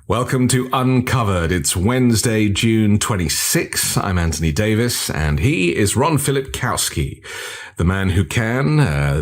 Welcome to Uncovered. It's Wednesday, June 26th. I'm Anthony Davis, and he is Ron Filipkowski, the man who can,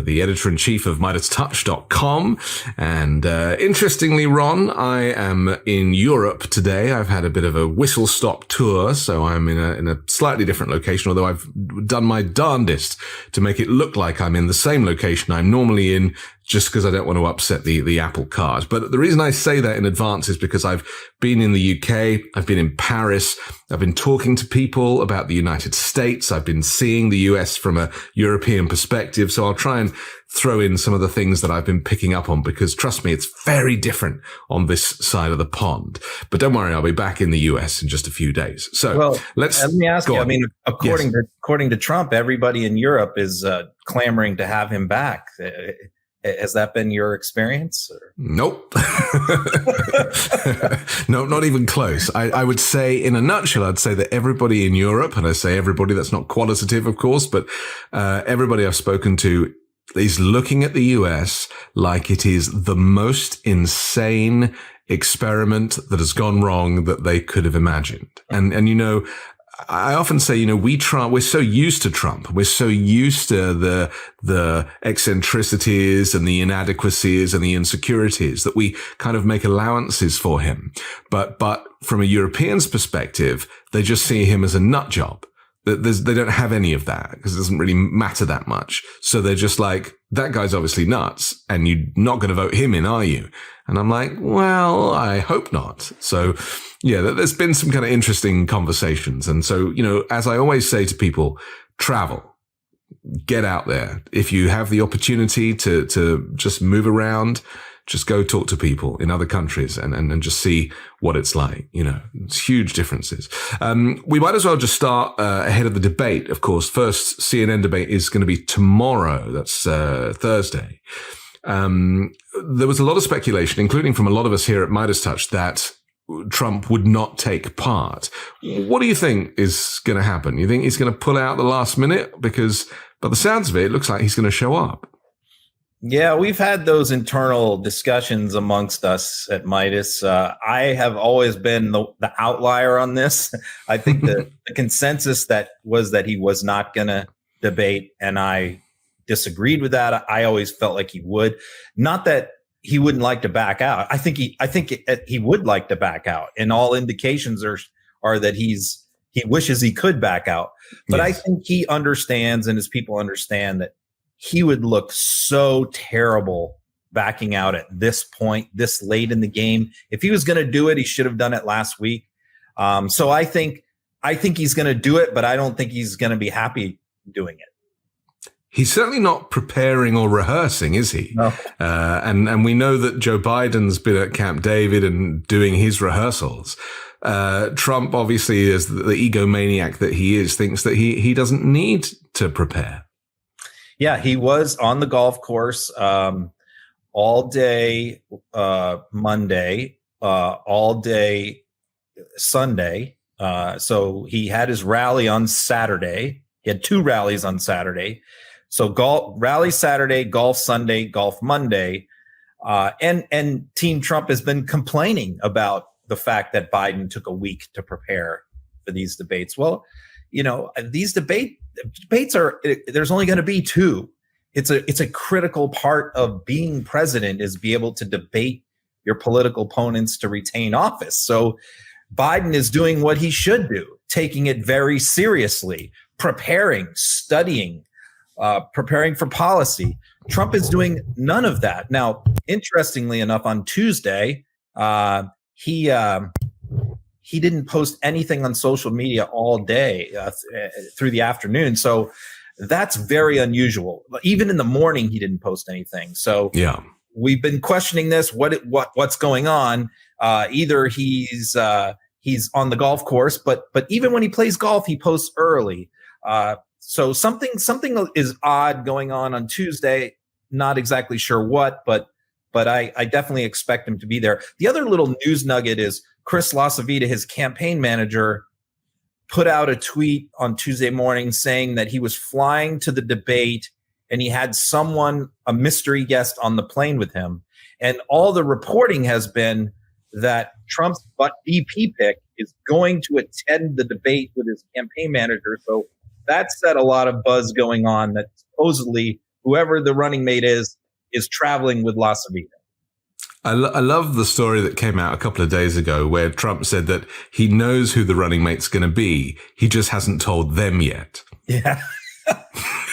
the editor-in-chief of MidasTouch.com. And interestingly, Ron, I am in Europe today. I've had a bit of a whistle-stop tour, so I'm in a slightly different location, although I've done my darndest to make it look like I'm in the same location I'm normally in, just because I don't want to upset the apple cart. But the reason I say that in advance is because I've been in the UK, I've been in Paris, I've been talking to people about the United States, I've been seeing the US from a European perspective, so I'll try and throw in some of the things that I've been picking up on, because trust me, it's very different on this side of the pond. But don't worry, I'll be back in the US in just a few days. So let me ask you, I mean, according to Trump, everybody in Europe is clamoring to have him back. Has that been your experience? Or? Nope. No, not even close. I would say, in a nutshell, I'd say that everybody in Europe, and I say everybody, that's not qualitative, of course, but everybody I've spoken to is looking at the US like it is the most insane experiment that has gone wrong that they could have imagined. And you know, I often say, you know, we're so used to Trump. We're so used to the eccentricities and the inadequacies and the insecurities that we kind of make allowances for him. But from a European's perspective, they just see him as a nut job. They don't have any of that because it doesn't really matter that much. So they're just like, that guy's obviously nuts and you're not going to vote him in, are you? And I'm like, well, I hope not. So yeah, there's been some kind of interesting conversations. And so, you know, as I always say to people, travel, get out there. If you have the opportunity to just move around, just go talk to people in other countries and just see what it's like. You know, it's huge differences. We might as well just start ahead of the debate. Of course, first CNN debate is going to be tomorrow. That's Thursday. There was a lot of speculation, including from a lot of us here at Midas Touch, that Trump would not take part. What do you think is going to happen? You think he's going to pull out the last minute? Because by the sounds of it, it looks like he's going to show up. Yeah, we've had those internal discussions amongst us at Midas. I have always been the outlier on this. I think the consensus that he was not going to debate, and I disagreed with that. I always felt like he would. Not that he wouldn't like to back out. I think he would like to back out, and all indications are that he wishes he could back out. But yes. I think he understands, and his people understand, that he would look so terrible backing out at this point, this late in the game. If he was going to do it, he should have done it last week. So I think he's going to do it, but I don't think he's going to be happy doing it. He's certainly not preparing or rehearsing, is he? No. And we know that Joe Biden's been at Camp David and doing his rehearsals. Trump, obviously, as the egomaniac that he is, thinks that he doesn't need to prepare. Yeah, he was on the golf course all day Monday, all day Sunday. So he had his rally on Saturday. He had two rallies on Saturday. So rally Saturday, golf Sunday, golf Monday. And Team Trump has been complaining about the fact that Biden took a week to prepare for these debates. Well, you know, these debates there's only going to be two. It's a critical part of being president, is be able to debate your political opponents to retain office. So Biden is doing what he should do, taking it very seriously, preparing, studying, preparing for policy. Trump is doing none of that. Now, interestingly enough, on Tuesday, he didn't post anything on social media all day through the afternoon. So that's very unusual. Even in the morning, he didn't post anything. So yeah, we've been questioning this. What's going on? Either he's on the golf course, but even when he plays golf, he posts early. So something is odd going on Tuesday. Not exactly sure what, but I definitely expect him to be there. The other little news nugget is Chris LaCivita, his campaign manager, put out a tweet on Tuesday morning saying that he was flying to the debate and he had a mystery guest on the plane with him. And all the reporting has been that Trump's VP pick is going to attend the debate with his campaign manager. So that set a lot of buzz going on that supposedly whoever the running mate is traveling with La Savita. I love the story that came out a couple of days ago where Trump said that he knows who the running mate's going to be. He just hasn't told them yet. Yeah.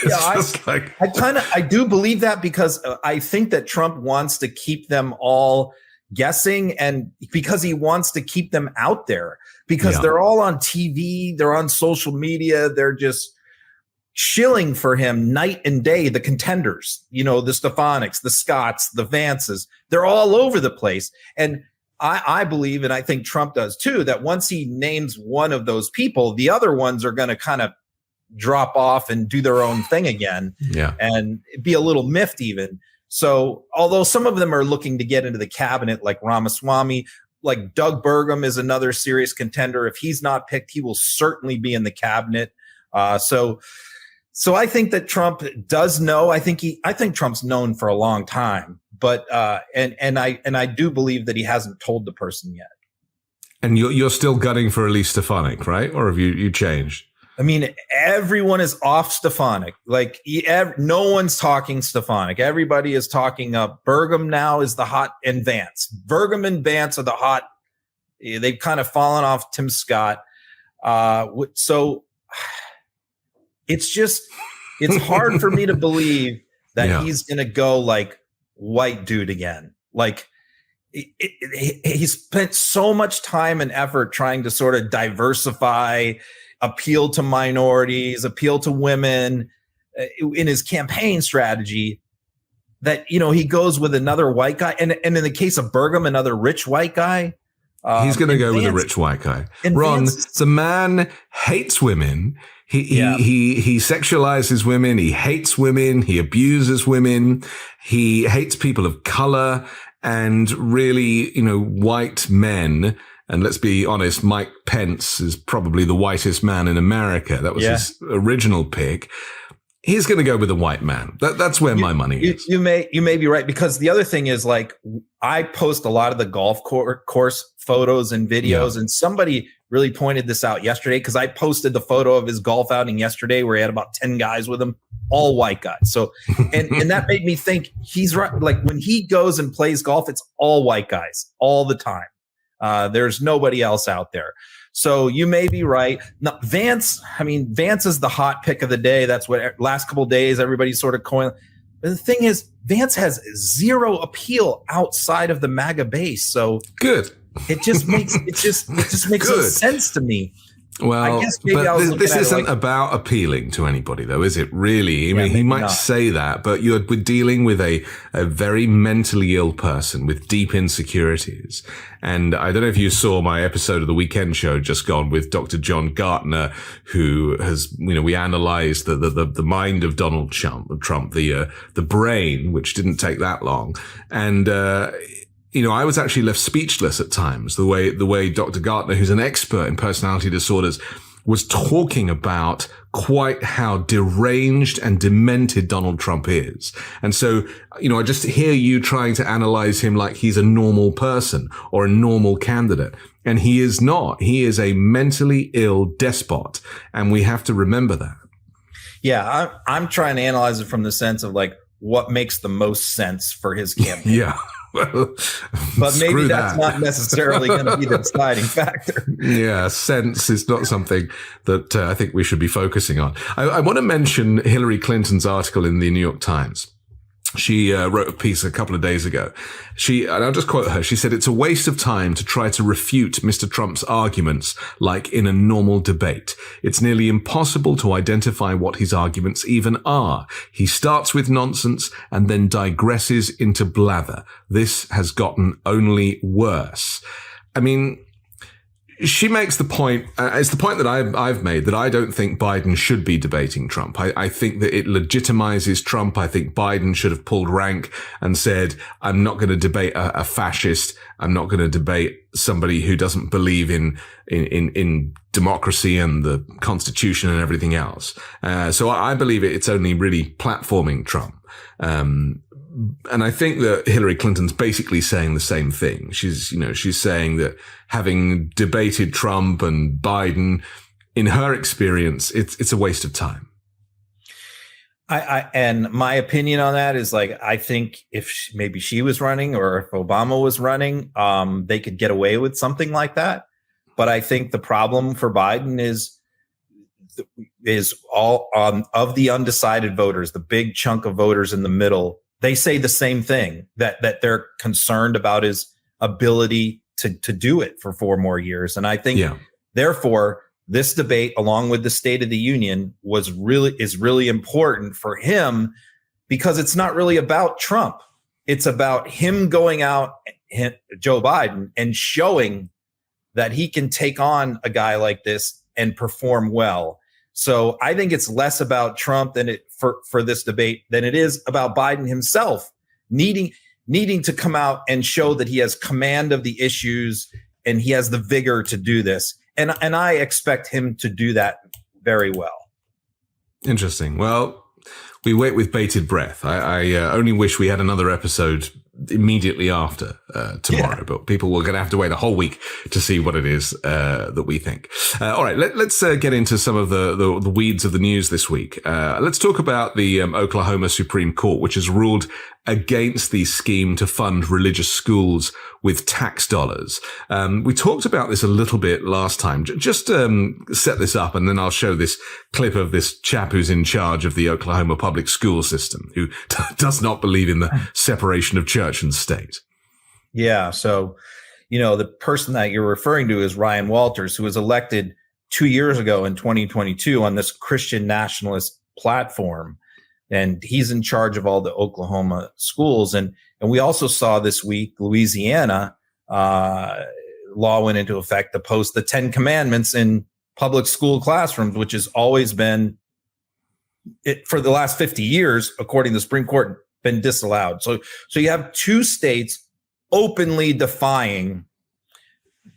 I do believe that because I think that Trump wants to keep them all guessing, and because he wants to keep them out there because they're all on TV, they're on social media, they're just shilling for him night and day. The contenders, the Stefaniks, the Scotts, the Vances, they're all over the place. And I believe, and I think Trump does too, that once he names one of those people, the other ones are going to kind of drop off and do their own thing again and be a little miffed even. So although some of them are looking to get into the cabinet like Ramaswamy, like Doug Burgum is another serious contender. If he's not picked, he will certainly be in the cabinet. So I think that Trump does know. I think Trump's known for a long time, but and I do believe that he hasn't told the person yet. And you're still gunning for Elise Stefanik, right? Or have you changed? I mean, everyone is off Stefanik. Like no one's talking Stefanik. Everybody is talking Burgum now is the hot, and Vance. Burgum and Vance are the hot. They've kind of fallen off Tim Scott. So it's hard for me to believe that he's going to go like white dude again. Like he spent so much time and effort trying to sort of diversify, appeal to minorities, appeal to women in his campaign strategy that, he goes with another white guy. And in the case of Burgum, another rich white guy. He's going to go with a rich white guy. Ron, the man hates women. He sexualizes women. He hates women. He abuses women. He hates people of color and really, white men. And let's be honest, Mike Pence is probably the whitest man in America. That was his original pick. He's going to go with a white man. That's where my money is. You may be right, because the other thing is, like, I post a lot of the golf course photos and videos, and somebody really pointed this out yesterday because I posted the photo of his golf outing yesterday where he had about 10 guys with him, all white guys. So, and that made me think he's right. Like when he goes and plays golf, it's all white guys all the time. There's nobody else out there. So you may be right. Now, Vance is the hot pick of the day. That's what last couple of days everybody's sort of coining. But the thing is, Vance has zero appeal outside of the MAGA base. So good. It just makes no sense to me. Well, I guess but this isn't about appealing to anybody, though, is it? Really? I mean, he might say that, but we're dealing with a very mentally ill person with deep insecurities. And I don't know if you saw my episode of the Weekend Show just gone with Dr. John Gartner, who has, we analyzed the mind of Donald Trump, the brain, which didn't take that long, and I was actually left speechless at times, the way Dr. Gartner, who's an expert in personality disorders, was talking about quite how deranged and demented Donald Trump is. And so, I just hear you trying to analyze him like he's a normal person or a normal candidate. And he is not. He is a mentally ill despot. And we have to remember that. Yeah, I'm trying to analyze it from the sense of like what makes the most sense for his campaign. Yeah. Well, but maybe that's not necessarily going to be the deciding factor. Yeah, sense is not something that I think we should be focusing on. I want to mention Hillary Clinton's article in the New York Times. She wrote a piece a couple of days ago. And I'll just quote her. She said, "It's a waste of time to try to refute Mr. Trump's arguments like in a normal debate. It's nearly impossible to identify what his arguments even are. He starts with nonsense and then digresses into blather. This has gotten only worse." I mean, she makes the point, it's the point that I've made, that I don't think Biden should be debating Trump. I think that it legitimizes Trump. I think Biden should have pulled rank and said, I'm not going to debate a fascist. I'm not going to debate somebody who doesn't believe in democracy and the Constitution and everything else. So I believe it's only really platforming Trump. And I think that Hillary Clinton's basically saying the same thing. She's saying that having debated Trump and Biden, in her experience, it's a waste of time. And my opinion on that is, like, I think if maybe she was running or if Obama was running, they could get away with something like that. But I think the problem for Biden is all of the undecided voters, the big chunk of voters in the middle. They say the same thing, that they're concerned about his ability to do it for 4 more years. And I think, therefore, this debate, along with the State of the Union, is really important for him, because it's not really about Trump. It's about him going out, Joe Biden, and showing that he can take on a guy like this and perform well. So I think it's less about Trump for this debate than it is about Biden himself needing to come out and show that he has command of the issues and he has the vigor to do this. And I expect him to do that very well. Interesting. Well, we wait with bated breath. I only wish we had another episode immediately after tomorrow, but people were going to have to wait a whole week to see what it is that we think. All right, let's get into some of the weeds of the news this week. Let's talk about the Oklahoma Supreme Court, which has ruled against the scheme to fund religious schools with tax dollars. We talked about this a little bit last time. Just set this up, and then I'll show this clip of this chap who's in charge of the Oklahoma public school system, who does not believe in the separation of church and state. Yeah. So, the person that you're referring to is Ryan Walters, who was elected 2 years ago in 2022 on this Christian nationalist platform. And he's in charge of all the Oklahoma schools. And we also saw this week, Louisiana law went into effect to post the 10 commandments in public school classrooms, which has always been, for the last 50 years, according to the Supreme Court, been disallowed. So you have 2 states openly defying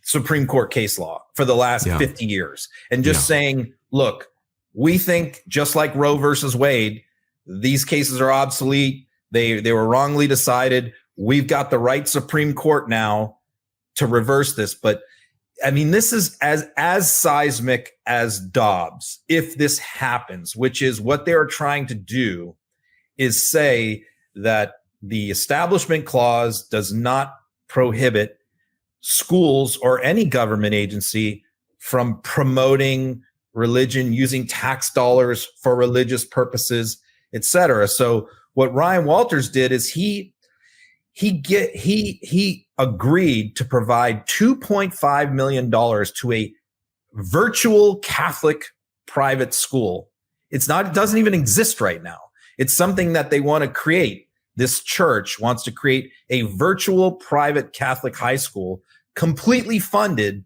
Supreme Court case law for the last 50 years and just saying, look, we think just like Roe versus Wade, these cases are obsolete. They were wrongly decided. We've got the right Supreme Court now to reverse this. But I mean, this is as seismic as Dobbs, if this happens, which is what they're trying to do, is say that the Establishment Clause does not prohibit schools or any government agency from promoting religion, using tax dollars for religious purposes, etc. So what Ryan Walters did is he agreed to provide $2.5 million to a virtual Catholic private school. It doesn't even exist right now. It's something that they want to create. This church wants to create a virtual private Catholic high school completely funded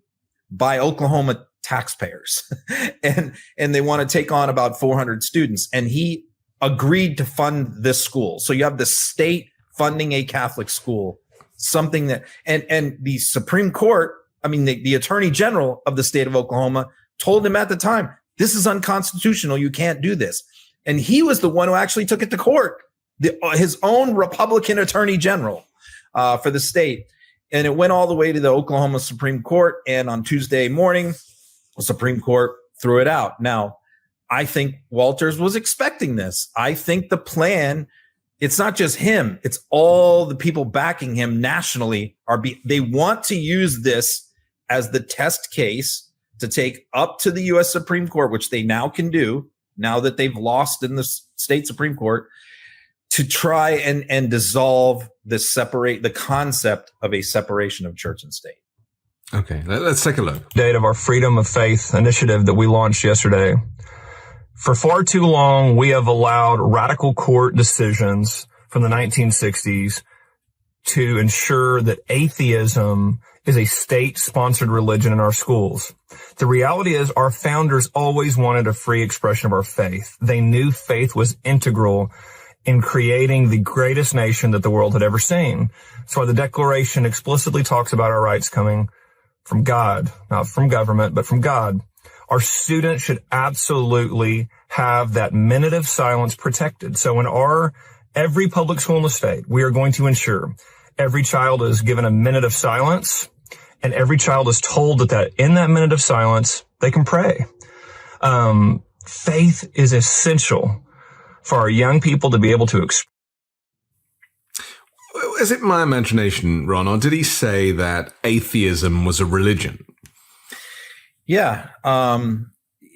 by Oklahoma taxpayers. and they want to take on about 400 students. And he agreed to fund this school. So you have the state funding a Catholic school, something that, and the Supreme Court, the Attorney General of the state of Oklahoma told him at the time, this is unconstitutional. You can't do this. And he was the one who actually took it to court, his own Republican Attorney General for the state. And it went all the way to the Oklahoma Supreme Court. And on Tuesday morning, the Supreme Court threw it out. Now, I think Walters was expecting this. I think the plan, it's not just him, it's all the people backing him nationally they want to use this as the test case to take up to the U.S. Supreme Court, which they now can do, now that they've lost in the state Supreme Court, to try and dissolve the concept of a separation of church and state. Okay, let's take a look. Date of our Freedom of Faith initiative that we launched yesterday. For far too long, we have allowed radical court decisions from the 1960s to ensure that atheism is a state-sponsored religion in our schools. The reality is our founders always wanted a free expression of our faith. They knew faith was integral in creating the greatest nation that the world had ever seen. That's why the Declaration explicitly talks about our rights coming from God, not from government, but from God. Our students should absolutely have that minute of silence protected. So in our every public school in the state, we are going to ensure every child is given a minute of silence, and every child is told that in that minute of silence, they can pray. Faith is essential for our young people to be able to express. Is it my imagination, Ron, or did he say that atheism was a religion? Yeah.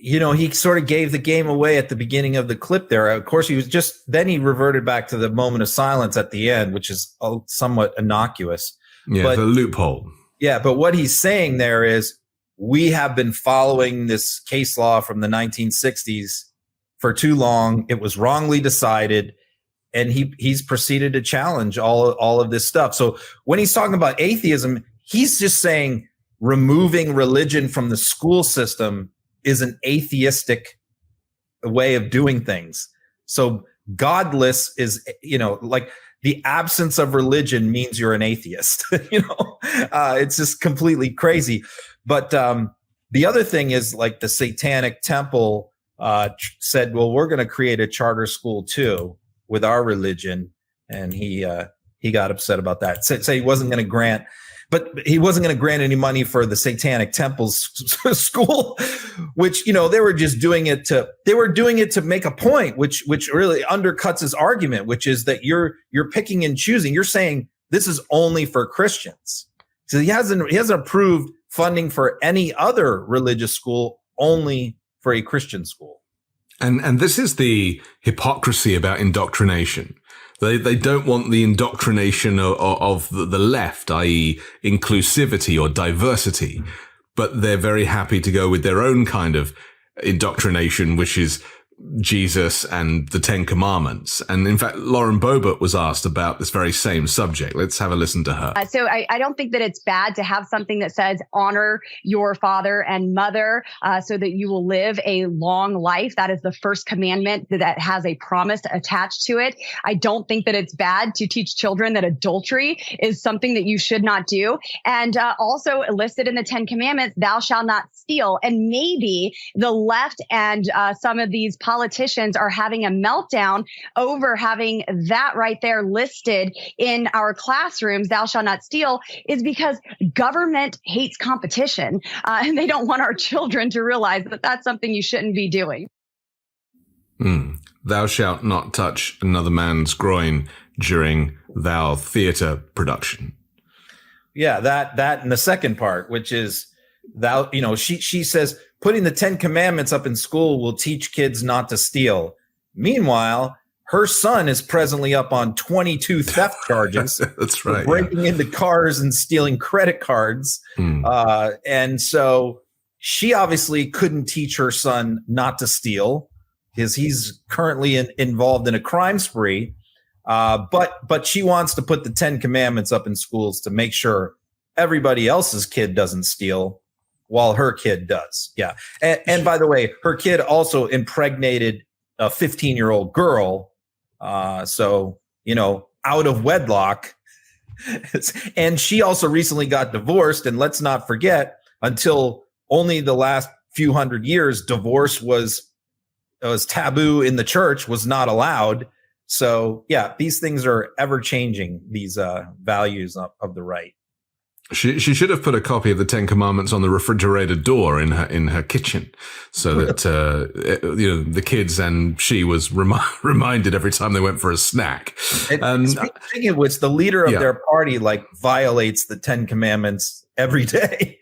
He sort of gave the game away at the beginning of the clip there. Of course, then he reverted back to the moment of silence at the end, which is somewhat innocuous. Yeah, but, the loophole. Yeah, but what he's saying there is we have been following this case law from the 1960s for too long. It was wrongly decided. And he's proceeded to challenge all of this stuff. So when he's talking about atheism, he's just saying removing religion from the school system is an atheistic way of doing things. So godless is, like the absence of religion means you're an atheist. It's just completely crazy. But the other thing is, like, the Satanic Temple said, well, we're going to create a charter school too with our religion, and he got upset about that. Say he wasn't going to grant, but he wasn't going to grant any money for the Satanic Temple's school, which they were just doing it to make a point, which really undercuts his argument, which is that you're picking and choosing. You're saying this is only for Christians. So he hasn't approved funding for any other religious school, only for a Christian school. And this is the hypocrisy about indoctrination. They don't want the indoctrination of the left, i.e. inclusivity or diversity, but they're very happy to go with their own kind of indoctrination, which is Jesus and the Ten Commandments. And in fact, Lauren Boebert was asked about this very same subject. Let's have a listen to her. So I don't think that it's bad to have something that says honor your father and mother so that you will live a long life. That is the first commandment that has a promise attached to it. I don't think that it's bad to teach children that adultery is something that you should not do. And also listed in the Ten Commandments, thou shalt not steal. And maybe the left and some of these politicians are having a meltdown over having that right there listed in our classrooms, thou shalt not steal, is because government hates competition. And they don't want our children to realize that that's something you shouldn't be doing. Thou shalt not touch another man's groin during thou theater production. Yeah, that and the second part, which is thou, she says, putting the Ten Commandments up in school will teach kids not to steal. Meanwhile, her son is presently up on 22 theft charges. That's right. For breaking into cars and stealing credit cards. And so she obviously couldn't teach her son not to steal because he's currently involved in a crime spree. But she wants to put the Ten Commandments up in schools to make sure everybody else's kid doesn't steal, while her kid does. Yeah. And by the way, her kid also impregnated a 15-year-old girl. So, out of wedlock. And she also recently got divorced. And let's not forget, until only the last few hundred years, divorce was taboo in the church, was not allowed. So yeah, these things are ever changing, these values of the right. She should have put a copy of the Ten Commandments on the refrigerator door in her kitchen, so that the kids and she was reminded every time they went for a snack. Speaking of which, the leader of their party violates the Ten Commandments every day.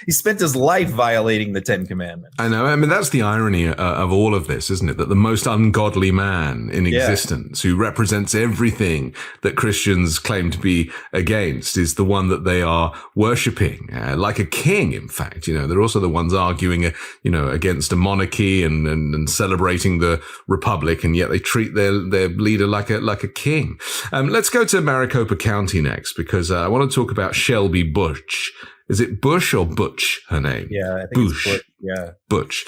He spent his life violating the Ten Commandments. I know. I mean, that's the irony of all of this, isn't it? That the most ungodly man in existence, who represents everything that Christians claim to be against, is the one that they are worshipping, like a king, in fact. They're also the ones arguing, against a monarchy and celebrating the republic, and yet they treat their leader like a king. Let's go to Maricopa County next, because I want to talk about Shelby Bush Is it Bush or Butch, her name? Yeah, I think Bush. it's Butch. Yeah. Butch.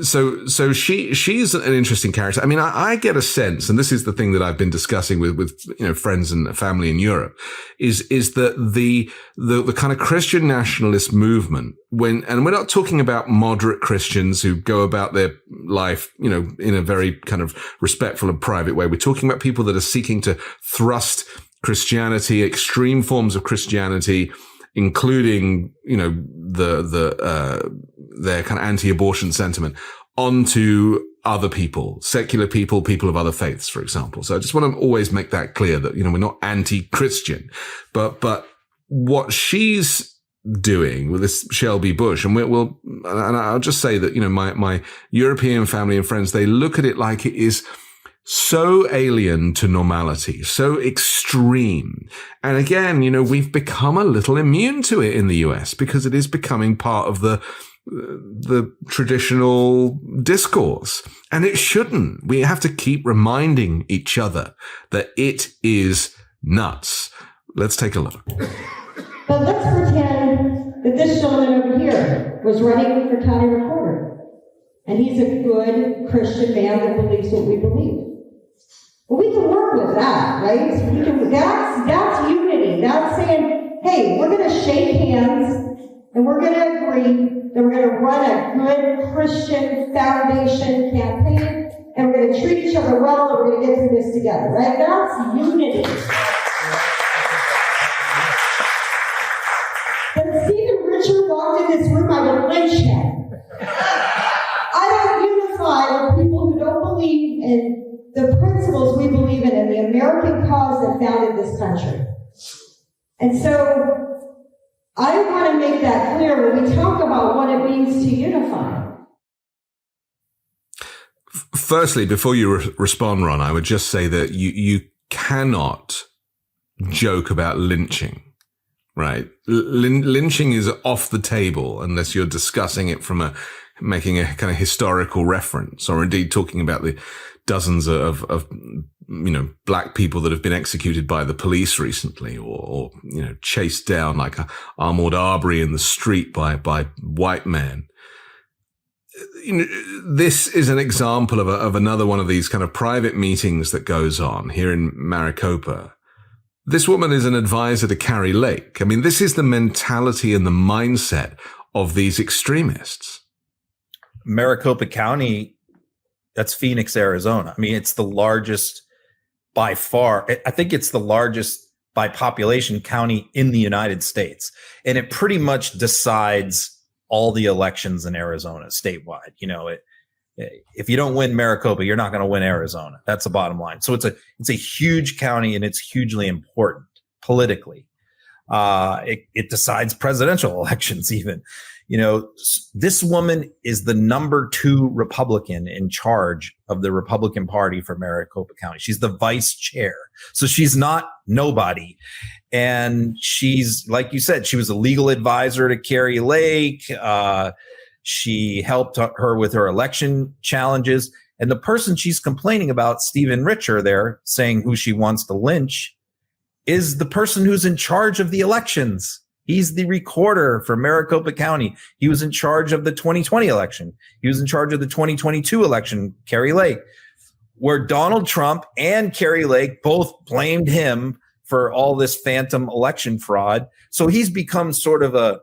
So she's an interesting character. I mean, I get a sense, and this is the thing that I've been discussing with friends and family in Europe, is that the kind of Christian nationalist movement, and we're not talking about moderate Christians who go about their life, in a very kind of respectful and private way. We're talking about people that are seeking to thrust Christianity, extreme forms of Christianity, including, their kind of anti-abortion sentiment onto other people, secular people, people of other faiths, for example. So I just want to always make that clear that, we're not anti-Christian, but what she's doing with this Shelby Bush, and I'll just say that, my European family and friends, they look at it like it is so alien to normality, so extreme. And again, we've become a little immune to it in the US because it is becoming part of the traditional discourse. And it shouldn't. We have to keep reminding each other that it is nuts. Let's take a look. But let's pretend that this gentleman over here was running for county recorder. And he's a good Christian man that believes what we believe. Well, we can work with that, right? That's unity. That's saying, hey, we're going to shake hands and we're going to agree that we're going to run a good Christian foundation campaign and we're going to treat each other well and we're going to get through this together, right? That's unity. But if Stephen Richard walked in this room, I would lynch him. I don't unify with people who don't believe in the principles we believe in and the American cause that founded this country. And so I want to make that clear when we talk about what it means to unify. Firstly, before you respond, Ron, I would just say that you cannot joke about lynching, right? Lynching is off the table unless you're discussing it from making a kind of historical reference, or indeed talking about the dozens of black people that have been executed by the police recently, or chased down like Ahmaud Arbery in the street by white men. This is an example of another one of these kind of private meetings that goes on here in Maricopa. This woman is an advisor to Carrie Lake. I mean, this is the mentality and the mindset of these extremists. Maricopa County, that's Phoenix, Arizona. I mean, it's the largest by far. I think it's the largest by population county in the United States. And it pretty much decides all the elections in Arizona statewide. If you don't win Maricopa, you're not going to win Arizona. That's the bottom line. So it's a huge county and it's hugely important politically. It decides presidential elections even. This woman is the number 2 Republican in charge of the Republican Party for Maricopa County. She's the vice chair. So she's not nobody. And she's, like you said, she was a legal advisor to Carrie Lake. She helped her with her election challenges. And the person she's complaining about, Stephen Richer there, saying who she wants to lynch, is the person who's in charge of the elections. He's the recorder for Maricopa County. He was in charge of the 2020 election. He was in charge of the 2022 election, Carrie Lake, where Donald Trump and Carrie Lake both blamed him for all this phantom election fraud. So he's become sort of a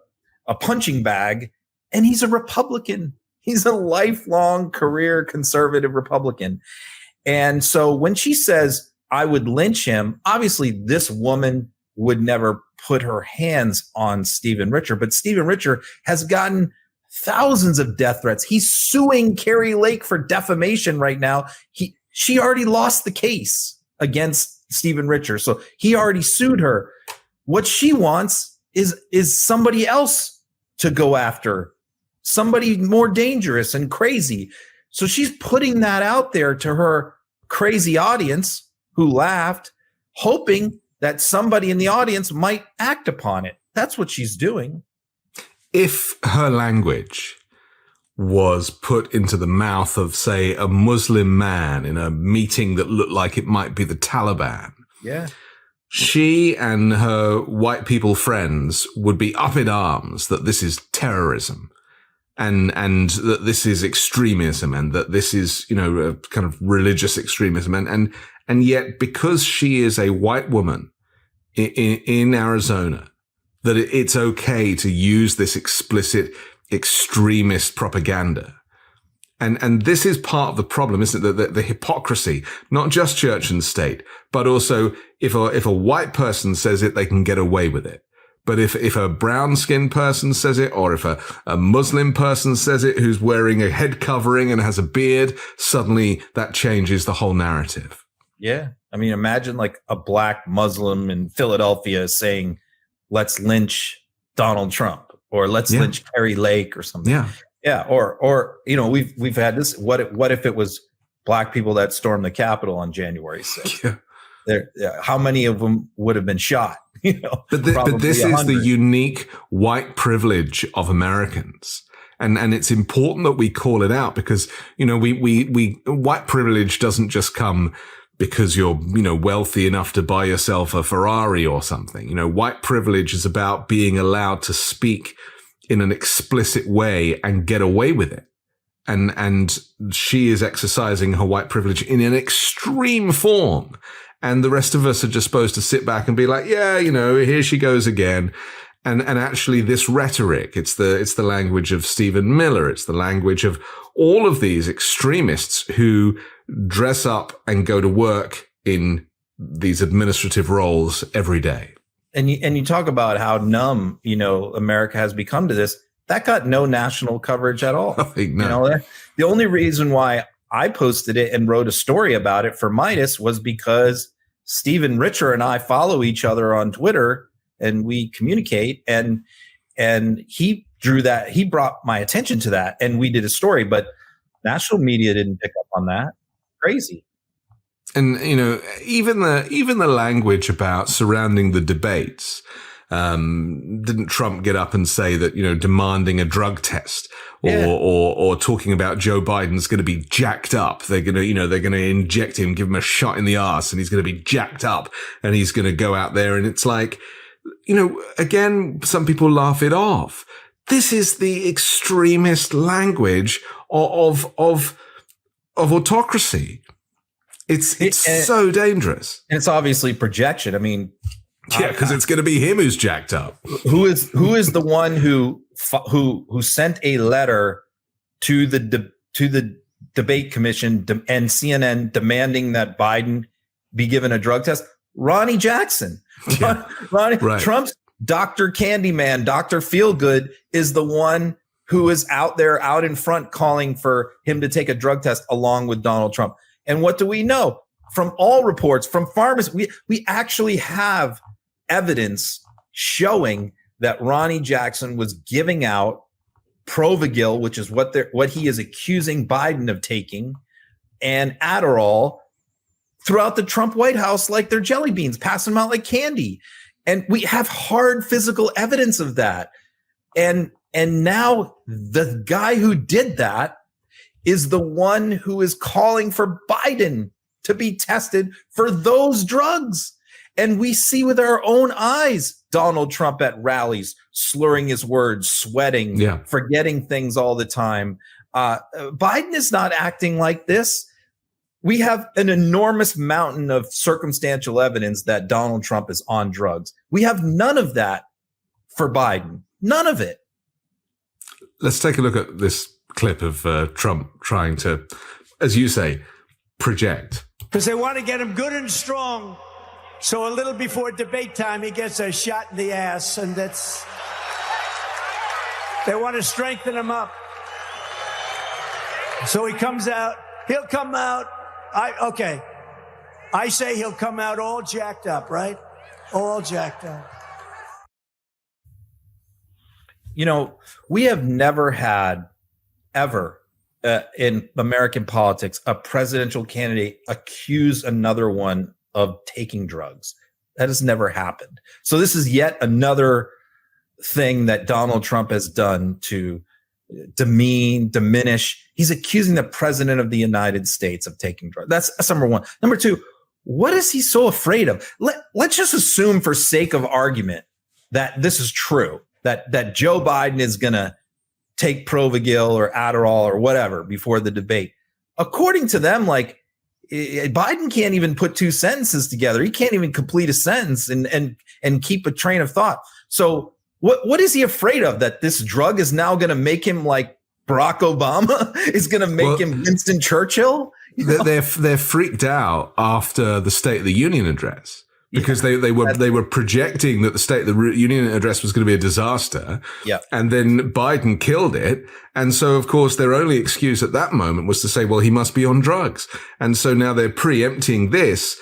punching bag, and he's a Republican. He's a lifelong career conservative Republican. And so when she says, I would lynch him, obviously this woman would never put her hands on Stephen Richer, but Stephen Richer has gotten thousands of death threats. He's suing Carrie Lake for defamation right now. She already lost the case against Stephen Richer, so he already sued her. What she wants is somebody else to go after, somebody more dangerous and crazy. So she's putting that out there to her crazy audience who laughed, hoping that somebody in the audience might act upon it. That's what she's doing. If her language was put into the mouth of, say, a Muslim man in a meeting that looked like it might be the Taliban, yeah, she and her white people friends would be up in arms that this is terrorism and that this is extremism and that this is, a kind of religious extremism. And yet, because she is a white woman in Arizona, that it's okay to use this explicit extremist propaganda. And this is part of the problem, isn't it? The hypocrisy, not just church and state, but also if a white person says it, they can get away with it. But if a brown skinned person says it, or if a Muslim person says it who's wearing a head covering and has a beard, suddenly that changes the whole narrative. Yeah. I mean, imagine like a black Muslim in Philadelphia saying, let's lynch Donald Trump, or let's lynch Carrie Lake or something. Yeah. Yeah, or we've had this. What if it was black people that stormed the Capitol on January 6th? Yeah. How many of them would have been shot? But this 100. Is the unique white privilege of Americans, and it's important that we call it out because we white privilege doesn't just come because you're wealthy enough to buy yourself a Ferrari or something. White privilege is about being allowed to speak in an explicit way and get away with it. And she is exercising her white privilege in an extreme form. And the rest of us are just supposed to sit back and be like, yeah, here she goes again. And actually this rhetoric, it's the language of Stephen Miller. It's the language of all of these extremists who dress up and go to work in these administrative roles every day. And you talk about how numb, America has become to this. That got no national coverage at all. The only reason why I posted it and wrote a story about it for Midas was because Stephen Richer and I follow each other on Twitter and we communicate. And he drew that. He brought my attention to that, and we did a story. But national media didn't pick up on that. Crazy. And, even the language about surrounding the debates, didn't Trump get up and say that, demanding a drug test or talking about Joe Biden's going to be jacked up. They're going to inject him, give him a shot in the arse, and he's going to be jacked up and he's going to go out there. And it's like, again, some people laugh it off. This is the extremist language of autocracy. It's so dangerous. And it's obviously projection. I mean, because it's going to be him who's jacked up. Who is the one who sent a letter to the debate commission and CNN demanding that Biden be given a drug test? Ronnie Jackson. Yeah. Right. Trump's Dr. Candyman, Dr. Feelgood is the one who is out in front calling for him to take a drug test along with Donald Trump. And what do we know? From all reports, from pharmacists, we actually have evidence showing that Ronnie Jackson was giving out Provigil, which is what he is accusing Biden of taking, and Adderall throughout the Trump White House like they're jelly beans, passing them out like candy. And we have hard physical evidence of that. And now the guy who did that is the one who is calling for Biden to be tested for those drugs. And we see with our own eyes Donald Trump at rallies, slurring his words, sweating, forgetting things all the time. Biden is not acting like this. We have an enormous mountain of circumstantial evidence that Donald Trump is on drugs. We have none of that for Biden. None of it. Let's take a look at this clip of Trump trying to, as you say, project. Because they want to get him good and strong. So a little before debate time, he gets a shot in the ass, and they want to strengthen him up. So he comes out. He'll come out. I say he'll come out all jacked up, right? All jacked up. We have never had ever in American politics a presidential candidate accuse another one of taking drugs. That has never happened. So this is yet another thing that Donald Trump has done to diminish. He's accusing the president of the United States of taking drugs. That's number one. Number two, what is he so afraid of? Let's just assume for sake of argument that this is true, that Joe Biden is going to take Provigil or Adderall or whatever before the debate. According to them, like, Biden can't even put two sentences together. He can't even complete a sentence and keep a train of thought. So what is he afraid of? That this drug is now going to make him like Barack Obama? Is going to make him Winston Churchill? You know? They're freaked out after the State of the Union address. Because they were projecting that the State of the Union address was going to be a disaster. Yeah. And then Biden killed it. And so, of course, their only excuse at that moment was to say, well, he must be on drugs. And so now they're preempting this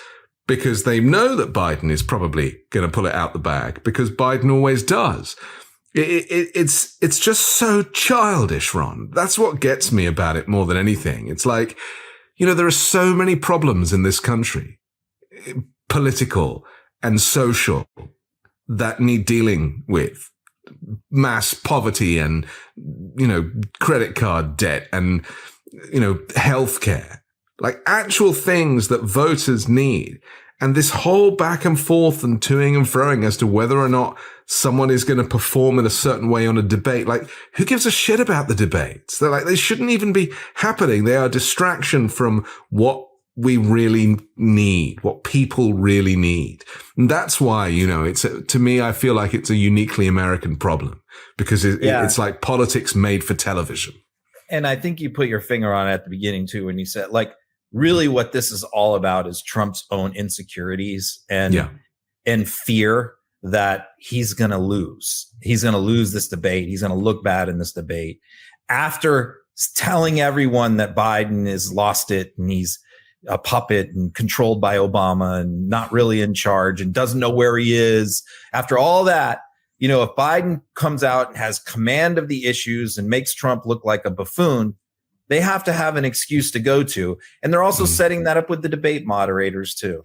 because they know that Biden is probably going to pull it out the bag, because Biden always does. It's just so childish, Ron. That's what gets me about it more than anything. It's like, there are so many problems in this country, political and social, that need dealing with. Mass poverty and, credit card debt and, healthcare, like actual things that voters need. And this whole back and forth and toing and froing as to whether or not someone is going to perform in a certain way on a debate. Like, who gives a shit about the debates? They shouldn't even be happening. They are a distraction from what we really need, what people really need. And that's why, to me, I feel like it's a uniquely American problem, because it's like politics made for television. And I think you put your finger on it at the beginning too, when you said, like, really what this is all about is Trump's own insecurities and fear that he's going to lose. He's going to lose this debate. He's going to look bad in this debate after telling everyone that Biden has lost it and he's a puppet and controlled by Obama and not really in charge and doesn't know where he is. After all that, if Biden comes out and has command of the issues and makes Trump look like a buffoon, they have to have an excuse to go to. And they're also setting that up with the debate moderators too.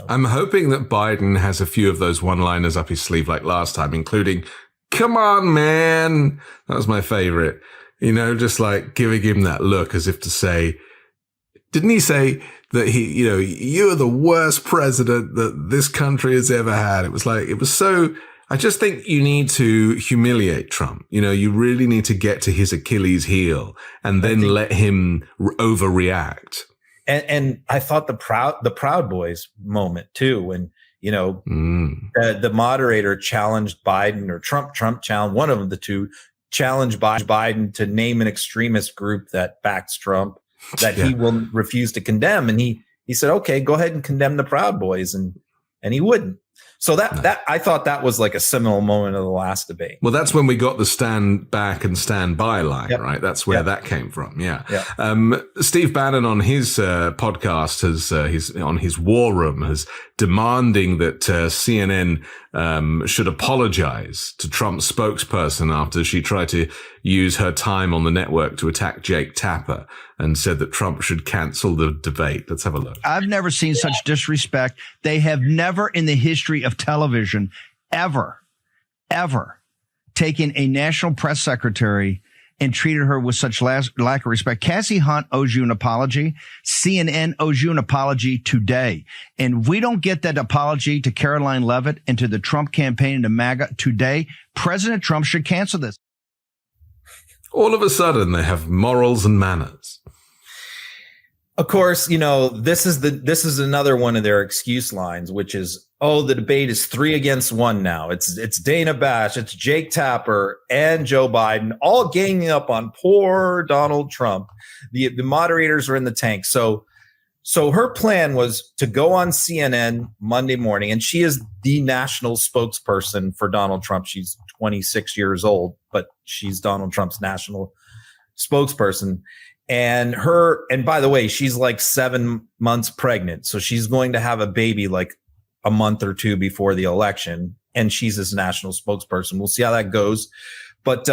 I'm hoping that Biden has a few of those one-liners up his sleeve like last time, including, "Come on, man." That was my favorite. Just like giving him that look as if to say, didn't he say that you're the worst president that this country has ever had? It was so, I just think you need to humiliate Trump. You really need to get to his Achilles heel and then let him overreact. And I thought the Proud Boys moment too, when, the moderator challenged Biden, or Trump challenged, one of the two challenged Biden to name an extremist group that backs Trump, that he will refuse to condemn. And he said, okay, go ahead and condemn the Proud Boys. And he wouldn't. So that I thought that was like a seminal moment of the last debate. Well, that's when we got the stand back and stand by line, right? That's where that came from. Yeah. Steve Bannon on his podcast he's on his War Room has demanding that CNN should apologize to Trump's spokesperson after she tried to use her time on the network to attack Jake Tapper and said that Trump should cancel the debate. Let's have a look. I've never seen such disrespect. They have never in the history of television ever taken a national press secretary and treated her with such lack of respect. Cassie Hunt owes you an apology. CNN owes you an apology today. And we don't get that apology to Caroline Leavitt and to the Trump campaign and to MAGA today, President Trump should cancel this. All of a sudden, they have morals and manners. Of course, this is another one of their excuse lines, which is, the debate is 3 against 1 now. It's Dana Bash, it's Jake Tapper, and Joe Biden all ganging up on poor Donald Trump. The moderators are in the tank. So her plan was to go on CNN Monday morning, and she is the national spokesperson for Donald Trump. She's 26 years old, but she's Donald Trump's national spokesperson. And by the way, she's like 7 months pregnant. So she's going to have a baby like a month or two before the election. And she's his national spokesperson. We'll see how that goes. But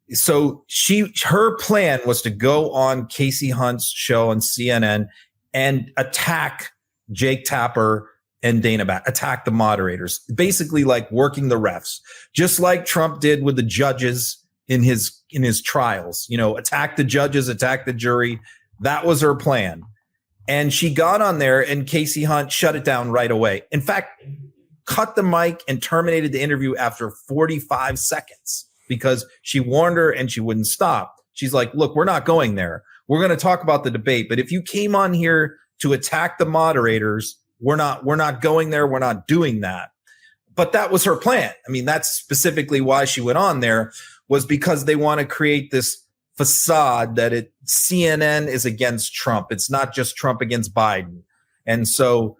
so her plan was to go on Casey Hunt's show on CNN and attack Jake Tapper and Dana Bash, attack the moderators, basically like working the refs, just like Trump did with the judges in his trials, attack the judges, attack the jury. That was her plan. And she got on there, and Casey Hunt shut it down right away. In fact, cut the mic and terminated the interview after 45 seconds because she warned her and she wouldn't stop. She's like, look, we're not going there. We're going to talk about the debate. But if you came on here to attack the moderators, we're not going there. We're not doing that. But that was her plan. I mean, that's specifically why she went on there, was because they want to create this facade that CNN is against Trump. It's not just Trump against Biden. And so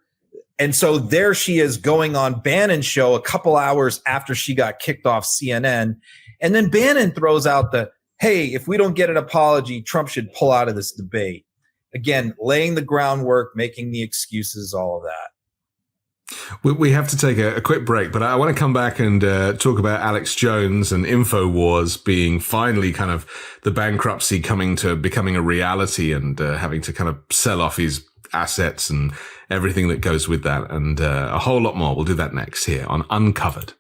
there she is going on Bannon's show a couple hours after she got kicked off CNN. And then Bannon throws out hey, if we don't get an apology, Trump should pull out of this debate. Again, laying the groundwork, making the excuses, all of that. We have to take a quick break, but I want to come back and talk about Alex Jones and InfoWars being finally kind of the bankruptcy becoming a reality and having to kind of sell off his assets and everything that goes with that, and a whole lot more. We'll do that next here on Uncovered.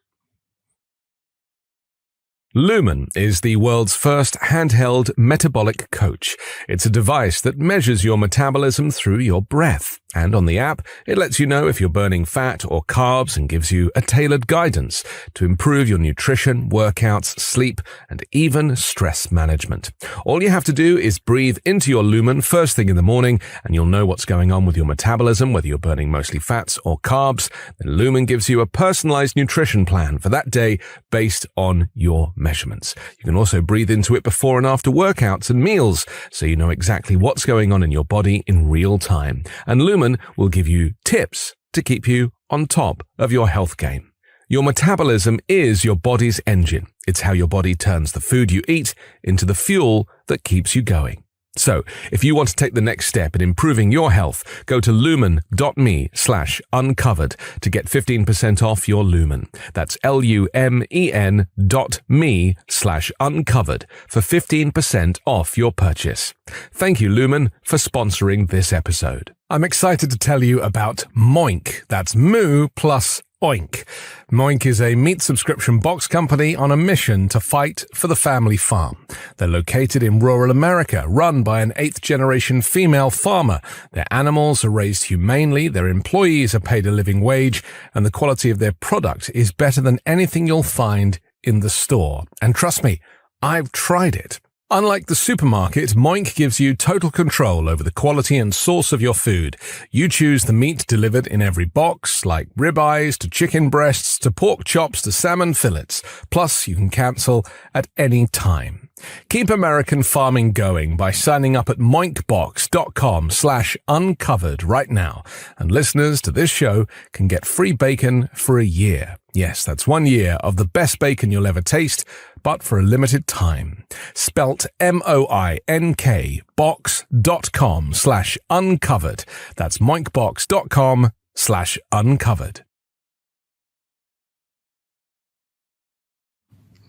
Lumen is the world's first handheld metabolic coach. It's a device that measures your metabolism through your breath. And on the app, it lets you know if you're burning fat or carbs and gives you a tailored guidance to improve your nutrition, workouts, sleep, and even stress management. All you have to do is breathe into your Lumen first thing in the morning, and you'll know what's going on with your metabolism, whether you're burning mostly fats or carbs. Then Lumen gives you a personalized nutrition plan for that day based on your measurements. You can also breathe into it before and after workouts and meals, so you know exactly what's going on in your body in real time. And Lumen will give you tips to keep you on top of your health game. Your metabolism is your body's engine. It's how your body turns the food you eat into the fuel that keeps you going. So, if you want to take the next step in improving your health, go to lumen.me/uncovered to get 15% off your Lumen. That's lumen.me/uncovered for 15% off your purchase. Thank you, Lumen, for sponsoring this episode. I'm excited to tell you about Moink. That's Moo plus Oink. Moink is a meat subscription box company on a mission to fight for the family farm. They're located in rural America, run by an 8th-generation female farmer. Their animals are raised humanely, their employees are paid a living wage, and the quality of their product is better than anything you'll find in the store. And trust me, I've tried it. Unlike the supermarket, Moink gives you total control over the quality and source of your food. You choose the meat delivered in every box, like ribeyes to chicken breasts to pork chops to salmon fillets. Plus, you can cancel at any time. Keep American farming going by signing up at moinkbox.com/uncovered right now. And listeners to this show can get free bacon for a year. Yes, that's 1 year of the best bacon you'll ever taste, but for a limited time. Spelt MOINK box.com/uncovered. That's moinkbox.com/uncovered.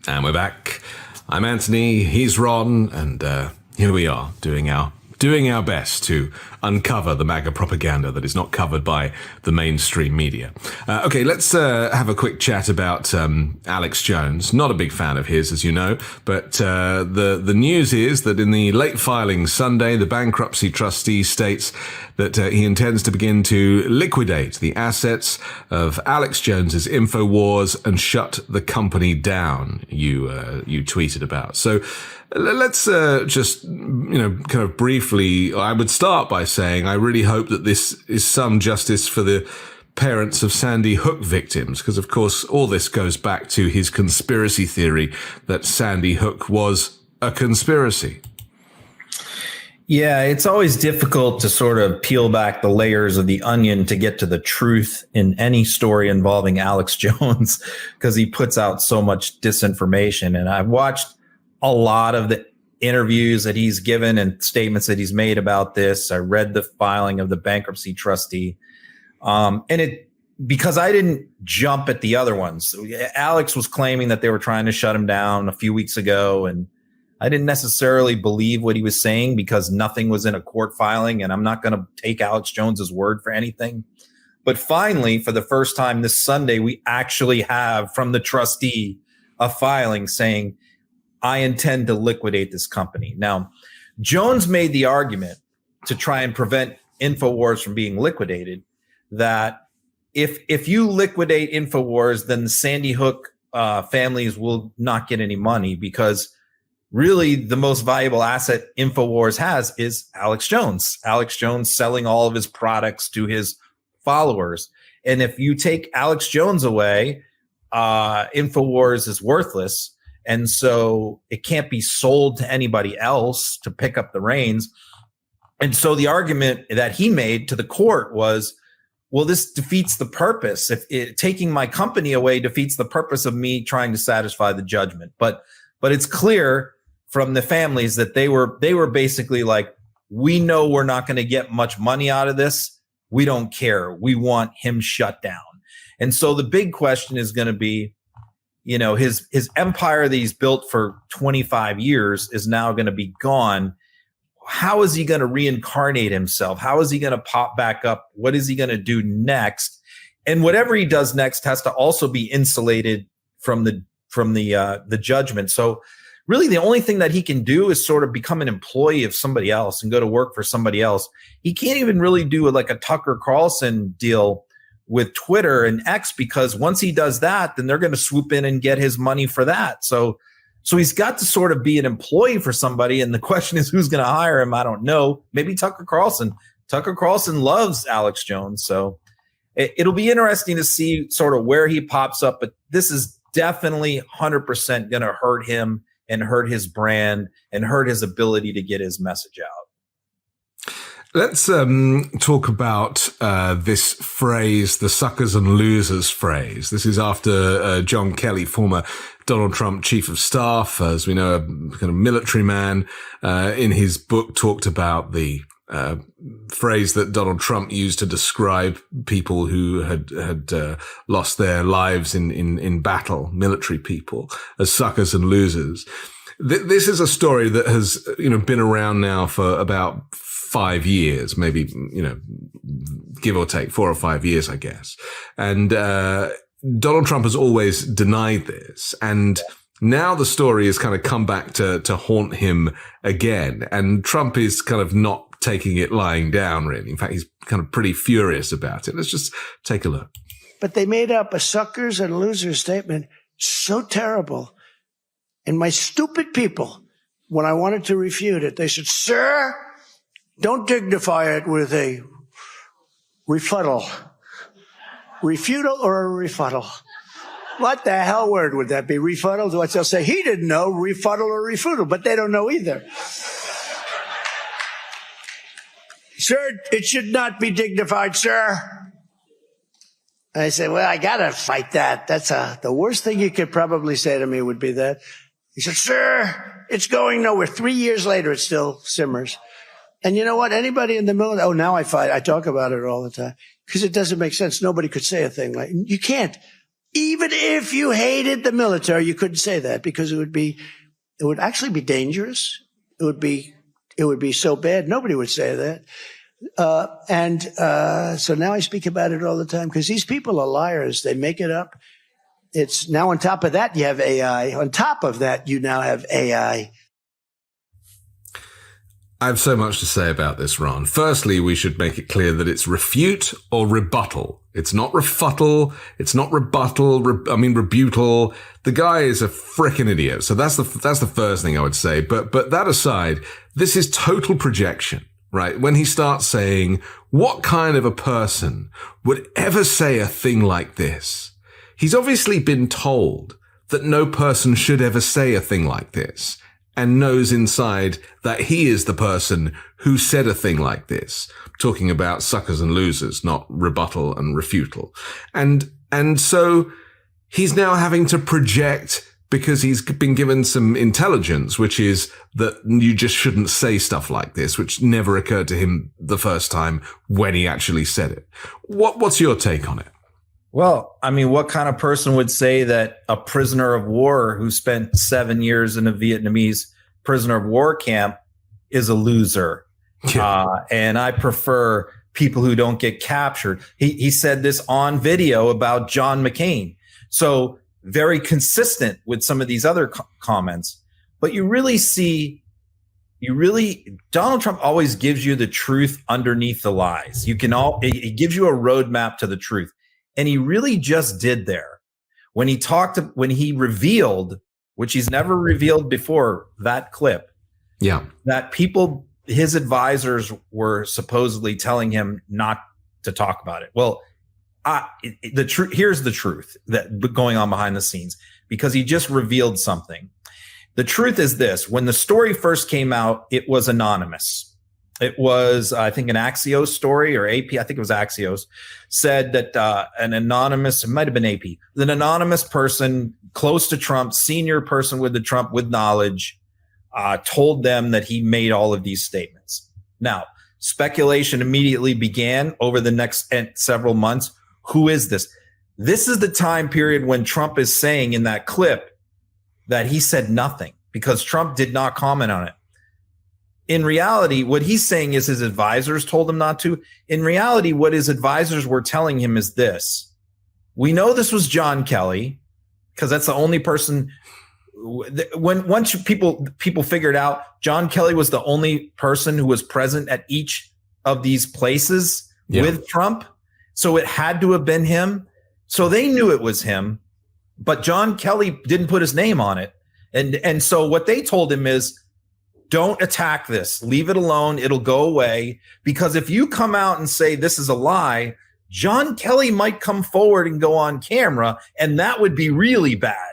And we're back. I'm Anthony, he's Ron, and here we are doing our best to uncover the MAGA propaganda that is not covered by the mainstream media. Okay, let's have a quick chat about Alex Jones. Not a big fan of his, as you know, but the news is that in the late filing Sunday, the bankruptcy trustee states that he intends to begin to liquidate the assets of Alex Jones's InfoWars and shut the company down. You tweeted about. So let's just, kind of briefly, I would start by saying I really hope that this is some justice for the parents of Sandy Hook victims, because, of course, all this goes back to his conspiracy theory that Sandy Hook was a conspiracy. Yeah, it's always difficult to sort of peel back the layers of the onion to get to the truth in any story involving Alex Jones, because he puts out so much disinformation. And I've watched a lot of the interviews that he's given and statements that he's made about this. I read the filing of the bankruptcy trustee. Because I didn't jump at the other ones. Alex was claiming that they were trying to shut him down a few weeks ago, and I didn't necessarily believe what he was saying because nothing was in a court filing, and I'm not going to take Alex Jones's word for anything. But finally, for the first time this Sunday, we actually have from the trustee a filing saying, I intend to liquidate this company. Now, Jones made the argument to try and prevent InfoWars from being liquidated, that if you liquidate InfoWars, then the Sandy Hook families will not get any money, because really the most valuable asset InfoWars has is Alex Jones. Alex Jones selling all of his products to his followers. And if you take Alex Jones away, InfoWars is worthless. And so it can't be sold to anybody else to pick up the reins. And so the argument that he made to the court was, well, this defeats the purpose. Taking my company away defeats the purpose of me trying to satisfy the judgment. But it's clear from the families that they were basically like, we know we're not going to get much money out of this. We don't care. We want him shut down. And so the big question is going to be, his empire that he's built for 25 years is now going to be gone. How is he going to reincarnate himself? How is he going to pop back up? What is he going to do next? And whatever he does next has to also be insulated from the judgment. So really the only thing that he can do is sort of become an employee of somebody else and go to work for somebody else. He can't even really do like a Tucker Carlson deal with Twitter and X, because once he does that, then they're going to swoop in and get his money for that. So he's got to sort of be an employee for somebody. And the question is, who's going to hire him? I don't know. Maybe Tucker Carlson. Tucker Carlson loves Alex Jones. So it'll be interesting to see sort of where he pops up. But this is definitely 100% going to hurt him and hurt his brand and hurt his ability to get his message out. Let's talk about this phrase, the suckers and losers phrase. This is after John Kelly, former Donald Trump chief of staff, as we know, a kind of military man, in his book talked about the phrase that Donald Trump used to describe people who had lost their lives in battle, military people, as suckers and losers. This is a story that has, been around now for about 5 years, maybe, give or take 4 or 5 years, I guess. And Donald Trump has always denied this. And now the story has kind of come back to haunt him again. And Trump is kind of not taking it lying down, really. In fact, he's kind of pretty furious about it. Let's just take a look. But they made up a suckers and losers statement so terrible. And my stupid people, when I wanted to refute it, they said, sir, don't dignify it with a rebuttal. Refutal or a rebuttal? What the hell word would that be? Refutal? What they'll say, he didn't know, rebuttal or refutal, but they don't know either. Sir, it should not be dignified, sir. And I say, well, I gotta fight that. That's the worst thing you could probably say to me would be that. He said, sir, it's going nowhere. 3 years later, it still simmers. And you know what? Anybody in the military, now I fight. I talk about it all the time because it doesn't make sense. Nobody could say a thing like, you can't. Even if you hated the military, you couldn't say that because it would actually be dangerous. It would be so bad. Nobody would say that. So now I speak about it all the time because these people are liars. They make it up. It's now on top of that, you have AI. On top of that, you now have AI. I have so much to say about this, Ron. Firstly, we should make it clear that it's refute or rebuttal. It's not refutal. It's not rebuttal. Rebutal. The guy is a frickin' idiot. So that's the first thing I would say. But that aside, this is total projection, right? When he starts saying, what kind of a person would ever say a thing like this? He's obviously been told that no person should ever say a thing like this, and knows inside that he is the person who said a thing like this, talking about suckers and losers, not rebuttal and refutal. And so he's now having to project because he's been given some intelligence, which is that you just shouldn't say stuff like this, which never occurred to him the first time when he actually said it. What's your take on it? Well, what kind of person would say that a prisoner of war who spent 7 years in a Vietnamese prisoner of war camp is a loser? Yeah. And I prefer people who don't get captured. He said this on video about John McCain. So very consistent with some of these other comments. But you really see Donald Trump always gives you the truth underneath the lies. It gives you a roadmap to the truth. And he really just did there when he revealed, which he's never revealed before, that clip. Yeah. That his advisors were supposedly telling him not to talk about it. Well, here's the truth that going on behind the scenes, because he just revealed something. The truth is this: when the story first came out, it was anonymous. It was, I think, an Axios story, or AP, I think it was Axios, said that it might have been AP, an anonymous person close to Trump, senior person with knowledge, told them that he made all of these statements. Now, speculation immediately began over the next several months. Who is this? This is the time period when Trump is saying in that clip that he said nothing because Trump did not comment on it. In reality, what he's saying is his advisors told him not to. In reality, what his advisors were telling him is this: we know this was John Kelly, because that's the only person. Once people figured out John Kelly was the only person who was present at each of these places with Trump, so it had to have been him. So they knew it was him, but John Kelly didn't put his name on it. And so what they told him is, don't attack this. Leave it alone. It'll go away. Because if you come out and say this is a lie, John Kelly might come forward and go on camera, and that would be really bad.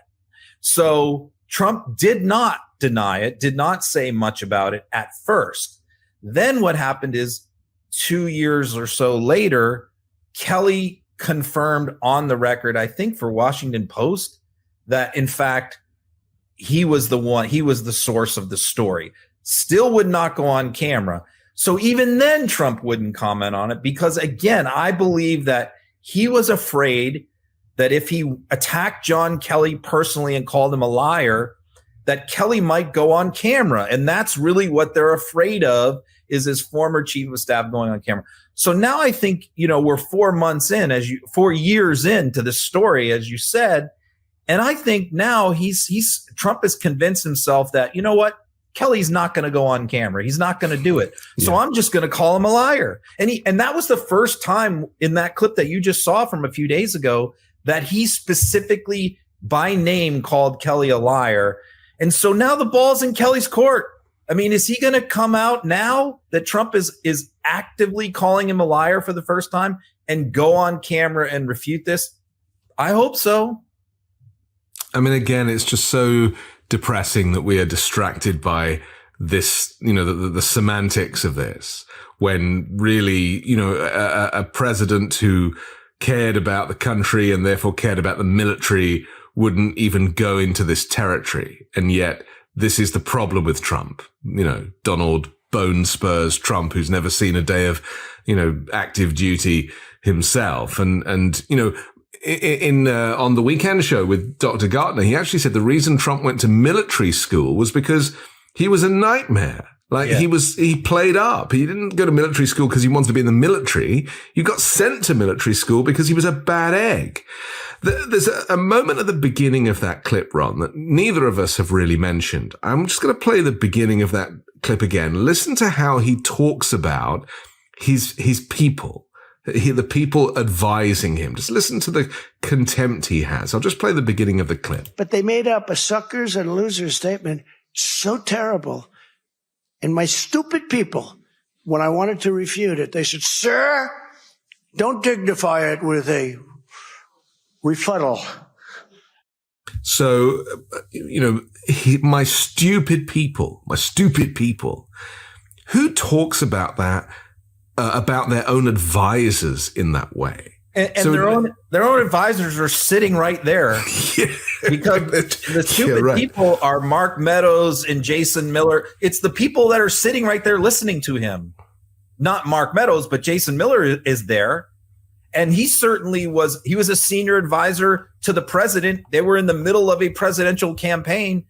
So Trump did not deny it, did not say much about it at first. Then what happened is 2 years or so later, Kelly confirmed on the record, I think for Washington Post, that in fact, he was the source of the story. Still would not go on camera. So even then, Trump wouldn't comment on it because, again, I believe that he was afraid that if he attacked John Kelly personally and called him a liar, that Kelly might go on camera. And that's really what they're afraid of, is his former chief of staff going on camera. So now I think, we're 4 months in, 4 years into the story, as you said. And I think now Trump has convinced himself that, you know what? Kelly's not going to go on camera. He's not going to do it. So I'm just going to call him a liar. And that was the first time in that clip that you just saw from a few days ago that he specifically by name called Kelly a liar. And so now the ball's in Kelly's court. I mean, is he going to come out now that Trump is actively calling him a liar for the first time and go on camera and refute this? I hope so. I mean, again, it's just so depressing that we are distracted by this, the semantics of this, when really, a president who cared about the country and therefore cared about the military wouldn't even go into this territory. And yet this is the problem with Trump, Donald Bone Spurs Trump, who's never seen a day of, active duty himself. And on the Weekend Show with Dr. Gartner, he actually said the reason Trump went to military school was because he was a nightmare. He played up. He didn't go to military school because he wanted to be in the military. He got sent to military school because he was a bad egg. There's a moment at the beginning of that clip, Ron, that neither of us have really mentioned. I'm just going to play the beginning of that clip again. Listen to how he talks about his people. The people advising him. Just listen to the contempt he has. I'll just play the beginning of the clip. But they made up a suckers and losers statement so terrible. And my stupid people, when I wanted to refute it, they said, sir, don't dignify it with a rebuttal. So, my stupid people, who talks about that? About their own advisors in that way. And so, their own advisors are sitting right there because the stupid people are Mark Meadows and Jason Miller. It's the people that are sitting right there listening to him, not Mark Meadows, but Jason Miller is there. And he certainly was a senior advisor to the president. They were in the middle of a presidential campaign.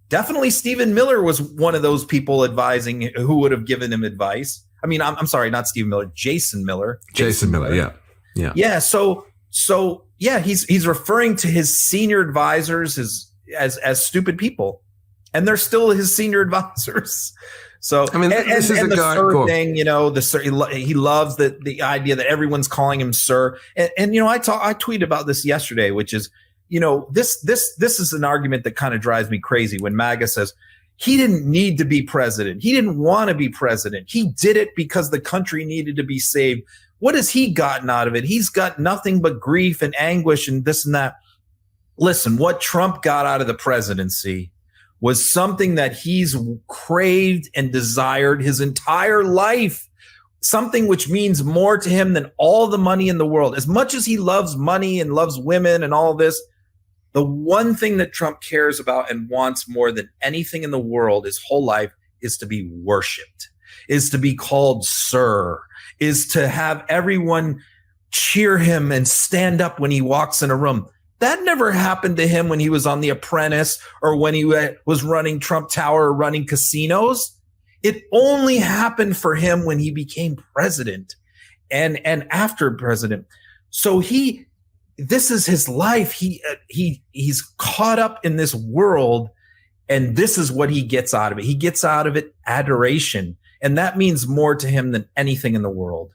Definitely Stephen Miller was one of those people advising who would have given him advice. I mean, I'm sorry, not Stephen Miller, Jason Miller. Jason Miller, yeah. Yeah. So he's referring to his senior advisors as stupid people. and they're still his senior advisors. So I mean, this is and a the guy, sir thing, you know, the sir, he loves the idea that everyone's calling him sir. And you know, I tweeted about this yesterday, which is, you know, this is an argument that kind of drives me crazy when MAGA says he didn't need to be president. He didn't want to be president. He did it because the country needed to be saved. What has he gotten out of it? He's got nothing but grief and anguish and this and that. Listen, what Trump got out of the presidency was something that he's craved and desired his entire life, something which means more to him than all the money in the world. As much as he loves money and loves women and all this, the one thing that Trump cares about and wants more than anything in the world his whole life is to be worshiped, is to be called sir, is to have everyone cheer him and stand up when he walks in a room. That never happened to him when he was on The Apprentice or when he was running Trump Tower or running casinos. It only happened for him when he became president and after president. So this is his life. He's caught up in this world, and this is what he gets out of it. He gets out of it adoration, and that means more to him than anything in the world.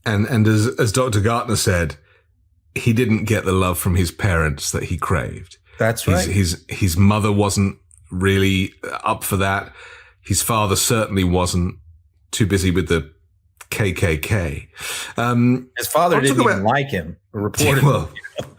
And as Dr. Gartner said, he didn't get the love from his parents that he craved. That's right. His mother wasn't really up for that. His father certainly wasn't, too busy with the KKK. His father didn't even like him. Well,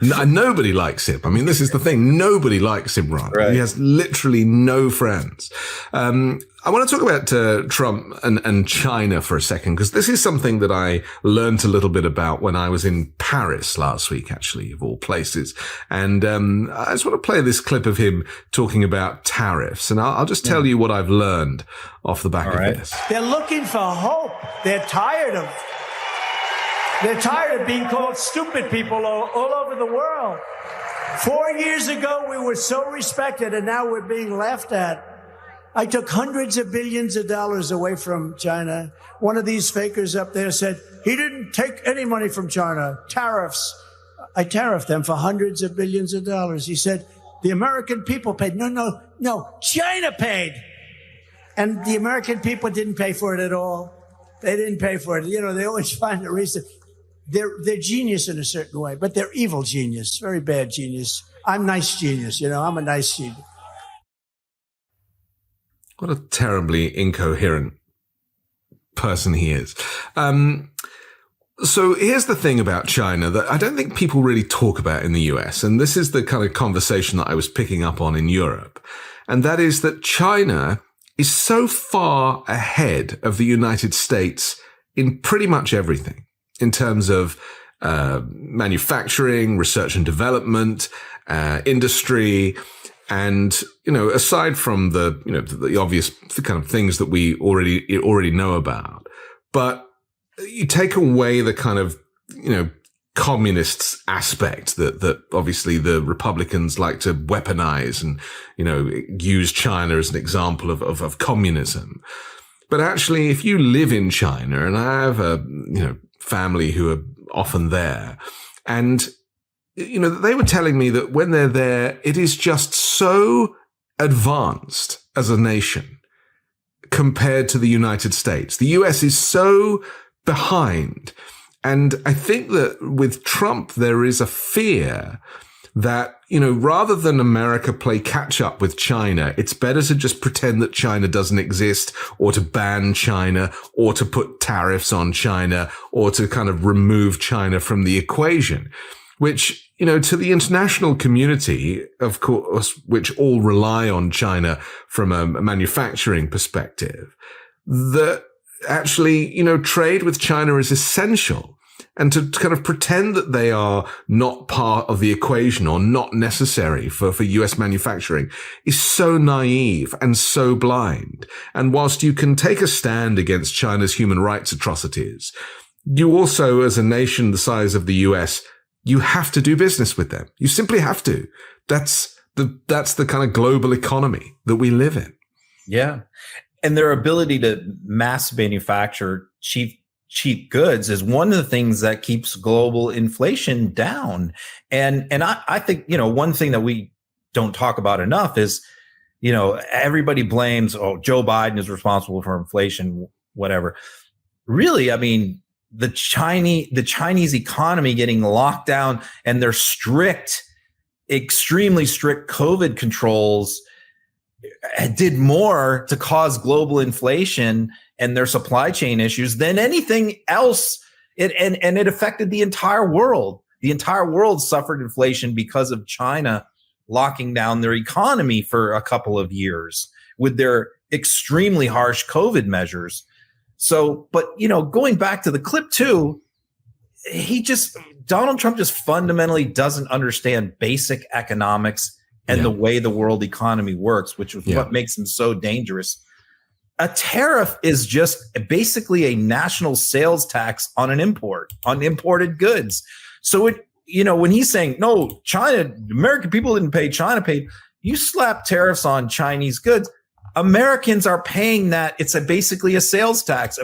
nobody likes him. I mean, this is the thing. Nobody likes him, Ron. Right. He has literally no friends. I want to talk about Trump and China for a second, because this is something that I learned a little bit about when I was in Paris last week, actually, of all places. And I just want to play this clip of him talking about tariffs. And I'll just tell you what I've learned off the back of this. They're looking for hope. They're tired of being called stupid people all over the world. 4 years ago, we were so respected, and now we're being laughed at. I took hundreds of billions of dollars away from China. One of these fakers up there said, he didn't take any money from China. Tariffs. I tariffed them for hundreds of billions of dollars. He said, the American people paid. No, China paid. And the American people didn't pay for it at all. They didn't pay for it. You know, they always find a reason. They're genius in a certain way, but they're evil genius, very bad genius. I'm nice genius, you know, I'm a nice genius. What a terribly incoherent person he is. So here's the thing about China that I don't think people really talk about in the US. And this is the kind of conversation that I was picking up on in Europe. And that is that China is so far ahead of the United States in pretty much everything, in terms of manufacturing, research and development, industry. And, you know, aside from the obvious kind of things that we already know about, but you take away the kind of, you know, communist aspect that obviously the Republicans like to weaponize and, you know, use China as an example of communism. But actually, if you live in China, and I have a, you know, family who are often there, and you know, they were telling me that when they're there, it is just so advanced as a nation compared to the United States. The US is so behind. And I think that with Trump, there is a fear that, you know, rather than America play catch up with China, it's better to just pretend that China doesn't exist, or to ban China, or to put tariffs on China, or to kind of remove China from the equation, which, you know, to the international community, of course, which all rely on China from a manufacturing perspective, that actually, you know, trade with China is essential. And to kind of pretend that they are not part of the equation or not necessary for US manufacturing is so naive and so blind. And whilst you can take a stand against China's human rights atrocities, you also, as a nation the size of the US, you have to do business with them. You simply have to. That's the kind of global economy that we live in. Yeah. And their ability to mass manufacture cheap goods is one of the things that keeps global inflation down. And I think, you know, one thing that we don't talk about enough is everybody blames, Joe Biden is responsible for inflation, whatever. Really, I mean, the Chinese economy getting locked down and their extremely strict COVID controls did more to cause global inflation and their supply chain issues than anything else. And it affected the entire world. The entire world suffered inflation because of China locking down their economy for a couple of years with their extremely harsh COVID measures. So, but, going back to the clip too, Donald Trump just fundamentally doesn't understand basic economics and the way the world economy works, which is what makes him so dangerous. A tariff is just basically a national sales tax on imported goods. So when he's saying, no, American people didn't pay, China paid, you slap tariffs on Chinese goods, Americans are paying that. It's basically a sales tax.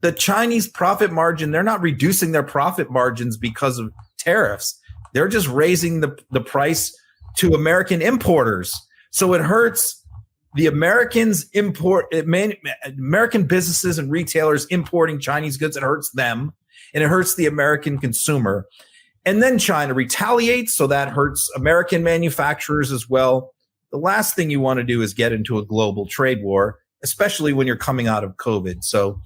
The Chinese profit margin, they're not reducing their profit margins because of tariffs. They're just raising the price to American importers. So it hurts the American businesses and retailers importing Chinese goods. It hurts them, and it hurts the American consumer. And then China retaliates, so that hurts American manufacturers as well. The last thing you want to do is get into a global trade war, especially when you're coming out of COVID. So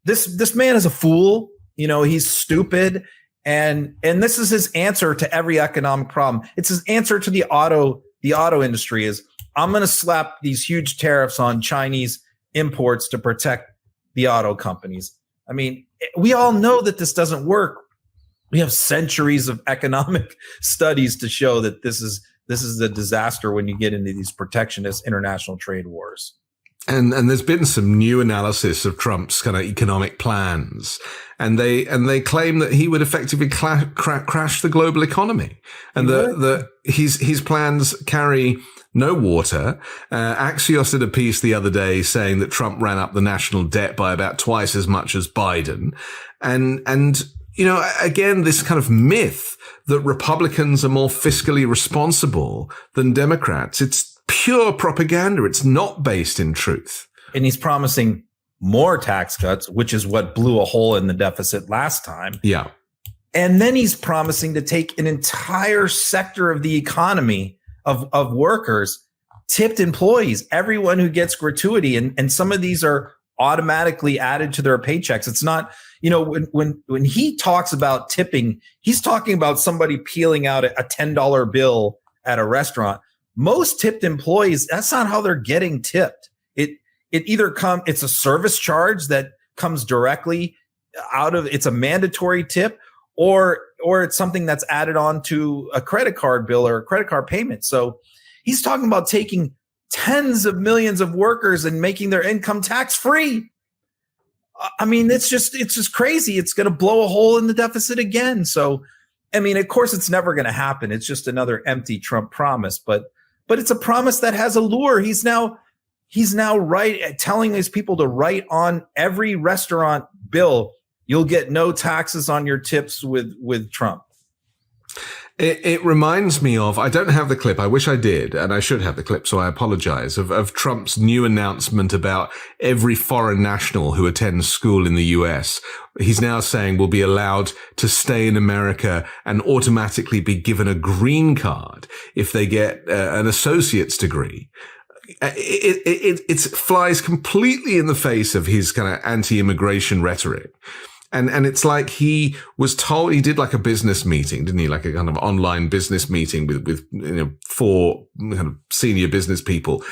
this man is a fool. He's stupid. And this is his answer to every economic problem. It's his answer to the auto industry is, I'm going to slap these huge tariffs on Chinese imports to protect the auto companies. I mean, we all know that this doesn't work. We have centuries of economic studies to show that this is a disaster when you get into these protectionist international trade wars. And there's been some new analysis of Trump's kind of economic plans, and they claim that he would effectively crash the global economy, and his plans carry no water. Axios did a piece the other day saying that Trump ran up the national debt by about twice as much as Biden, and again, this kind of myth that Republicans are more fiscally responsible than Democrats. It's pure propaganda. It's not based in truth. And he's promising more tax cuts, which is what blew a hole in the deficit last time. Yeah. And then he's promising to take an entire sector of the economy of workers, tipped employees, everyone who gets gratuity. And some of these are automatically added to their paychecks. It's not, when he talks about tipping, he's talking about somebody peeling out a $10 bill at a restaurant. Most tipped employees, that's not how they're getting tipped. It's a service charge that comes directly it's a mandatory tip, or it's something that's added on to a credit card bill or a credit card payment. So he's talking about taking tens of millions of workers and making their income tax free. I mean, it's just crazy. It's going to blow a hole in the deficit again. So, I mean, of course, it's never going to happen. It's just another empty Trump promise, but it's a promise that has allure. He's now telling these people to write on every restaurant bill, you'll get no taxes on your tips with Trump. It reminds me of, I don't have the clip. I wish I did, and I should have the clip, so I apologize, of Trump's new announcement about every foreign national who attends school in the US. He's now saying will be allowed to stay in America and automatically be given a green card if they get an associate's degree. It flies completely in the face of his kind of anti-immigration rhetoric. And it's like he was told, he did like a business meeting, didn't he? Like a kind of online business meeting with four kind of senior business people,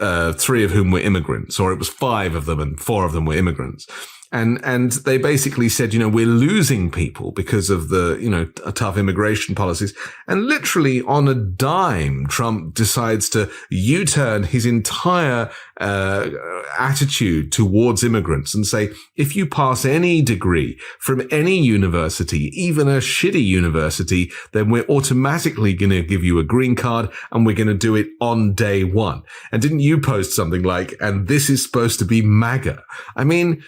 3 of whom were immigrants, or it was 5 of them and 4 of them were immigrants. And they basically said, we're losing people because of the, tough immigration policies. And literally on a dime, Trump decides to U-turn his entire attitude towards immigrants and say, if you pass any degree from any university, even a shitty university, then we're automatically going to give you a green card, and we're going to do it on day one. And didn't you post something like, and this is supposed to be MAGA? I mean,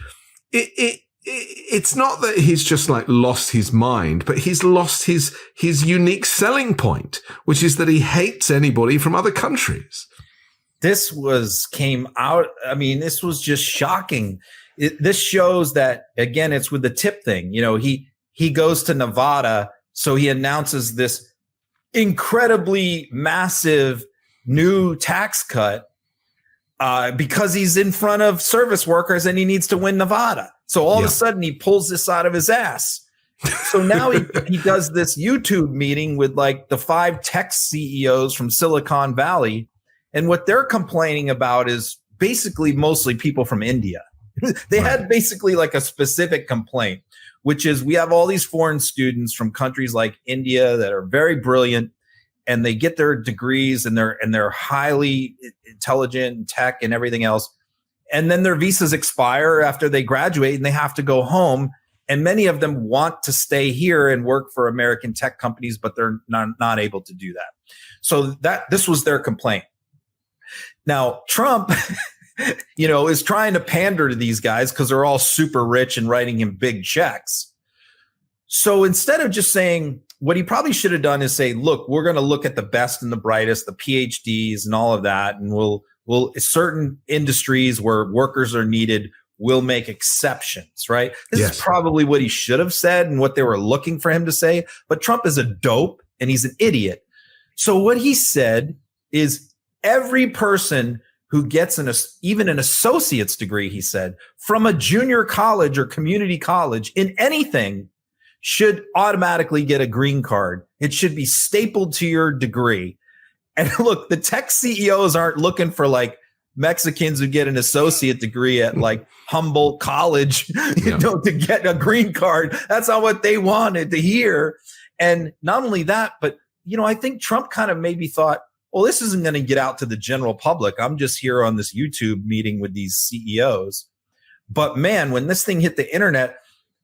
it's not that he's just like lost his mind, but he's lost his unique selling point, which is that he hates anybody from other countries. this came out. I mean, this was just shocking. This shows that, again, it's with the tip thing. He goes to Nevada, so he announces this incredibly massive new tax cut because he's in front of service workers and he needs to win Nevada. So all of a sudden he pulls this out of his ass. So now he does this YouTube meeting with like the 5 tech CEOs from Silicon Valley. And what they're complaining about is basically mostly people from India. They had basically like a specific complaint, which is we have all these foreign students from countries like India that are very brilliant, and they get their degrees and they're highly intelligent in tech and everything else. And then their visas expire after they graduate and they have to go home. And many of them want to stay here and work for American tech companies, but they're not able to do that. So this was their complaint. Now, Trump, is trying to pander to these guys because they're all super rich and writing him big checks. So instead of just saying, what he probably should have done is say, look, we're going to look at the best and the brightest, the PhDs and all of that. And we'll certain industries where workers are needed, we'll make exceptions, right? This is probably what he should have said and what they were looking for him to say. But Trump is a dope and he's an idiot. So what he said is every person who gets even an associate's degree, he said, from a junior college or community college in anything should automatically get a green card. It should be stapled to your degree. And look, the tech CEOs aren't looking for like Mexicans who get an associate degree at like Humboldt College, to get a green card. That's not what they wanted to hear. And not only that, but, I think Trump kind of maybe thought, well, this isn't going to get out to the general public. I'm just here on this YouTube meeting with these CEOs. But man, when this thing hit the internet,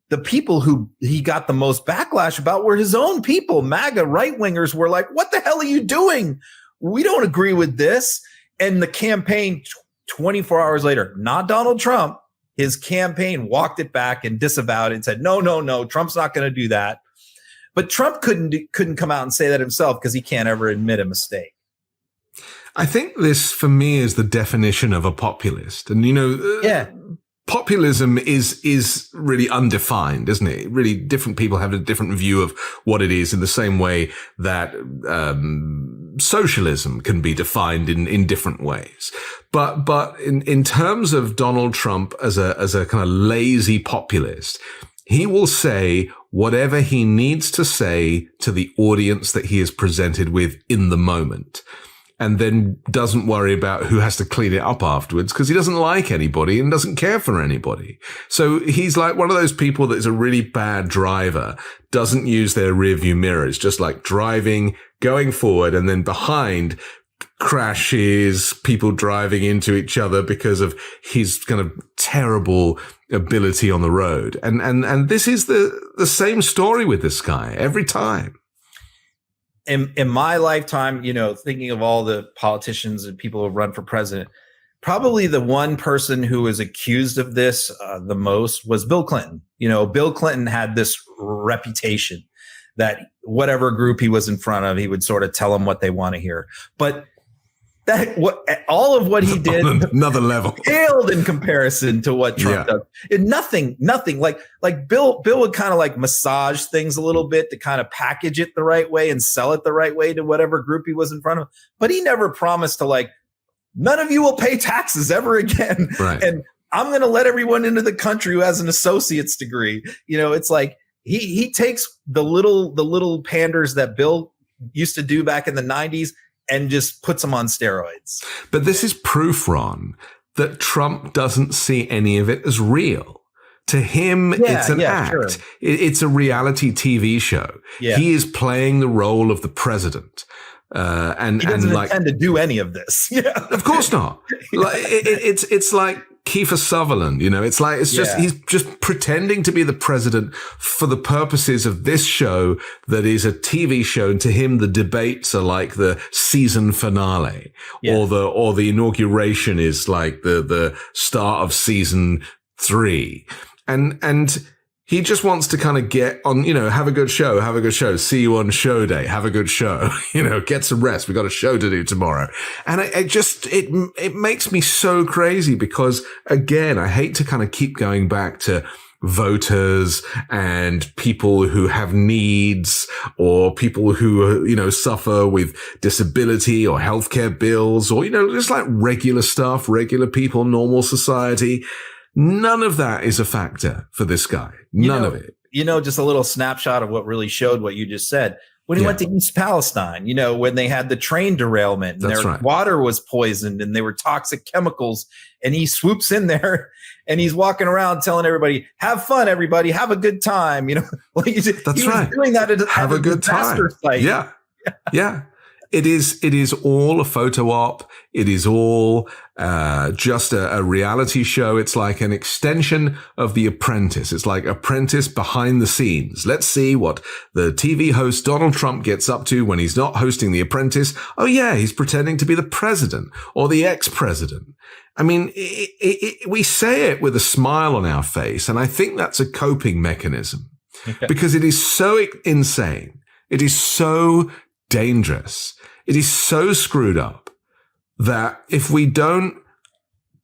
the people who he got the most backlash about were his own people. MAGA right-wingers were like, what the hell are you doing? We don't agree with this. And the campaign 24 hours later, not Donald Trump, his campaign walked it back and disavowed it and said, no, Trump's not going to do that. But Trump couldn't come out and say that himself because he can't ever admit a mistake. I think this, for me, is the definition of a populist. And, populism is really undefined, isn't it? Really, different people have a different view of what it is in the same way that socialism can be defined in different ways. But in terms of Donald Trump as a kind of lazy populist, he will say whatever he needs to say to the audience that he is presented with in the moment, and then doesn't worry about who has to clean it up afterwards because he doesn't like anybody and doesn't care for anybody. So he's like one of those people that is a really bad driver, doesn't use their rearview mirrors, just like driving, going forward, and then behind crashes, people driving into each other because of his kind of terrible ability on the road. And this is the same story with this guy every time. In my lifetime, thinking of all the politicians and people who run for president, probably the one person who was accused of this the most was Bill Clinton. Bill Clinton had this reputation that whatever group he was in front of, he would sort of tell them what they want to hear. But all of what he did, another level, paled in comparison to what Trump does. And nothing. Like Bill would kind of like massage things a little bit to kind of package it the right way and sell it the right way to whatever group he was in front of. But he never promised to like, none of you will pay taxes ever again. Right. And I'm going to let everyone into the country who has an associate's degree. It's like he takes the little panders that Bill used to do back in the 90s and just puts them on steroids. But this is proof, Ron, that Trump doesn't see any of it as real. To him, it's an act. Sure. It's a reality TV show. Yeah. He is playing the role of the president. And he doesn't intend to do any of this. Yeah. Of course not. It's like Kiefer Sutherland, he's just pretending to be the president for the purposes of this show that is a TV show. And to him, the debates are like the season finale, or the inauguration is like the start of season 3. And He just wants to kind of get on, have a good show, see you on show day, have a good show, get some rest. We got a show to do tomorrow. And it makes me so crazy because, again, I hate to kind of keep going back to voters and people who have needs or people who, suffer with disability or healthcare bills or, just like regular stuff, regular people, normal society. None of that is a factor for this guy. None of it. Just a little snapshot of what really showed what you just said. When he went to East Palestine, when they had the train derailment and their water was poisoned and they were toxic chemicals, and he swoops in there and he's walking around telling everybody, have fun, everybody, have a good time. He was doing that at have a good time. Site. Yeah. Yeah. It is all a photo op. It is all just a reality show. It's like an extension of The Apprentice. It's like Apprentice behind the scenes. Let's see what the TV host Donald Trump gets up to when he's not hosting The Apprentice. Oh yeah, he's pretending to be the president or the ex-president. I mean, we say it with a smile on our face, and I think that's a coping mechanism because it is so insane. It is so dangerous. It is so screwed up that if we don't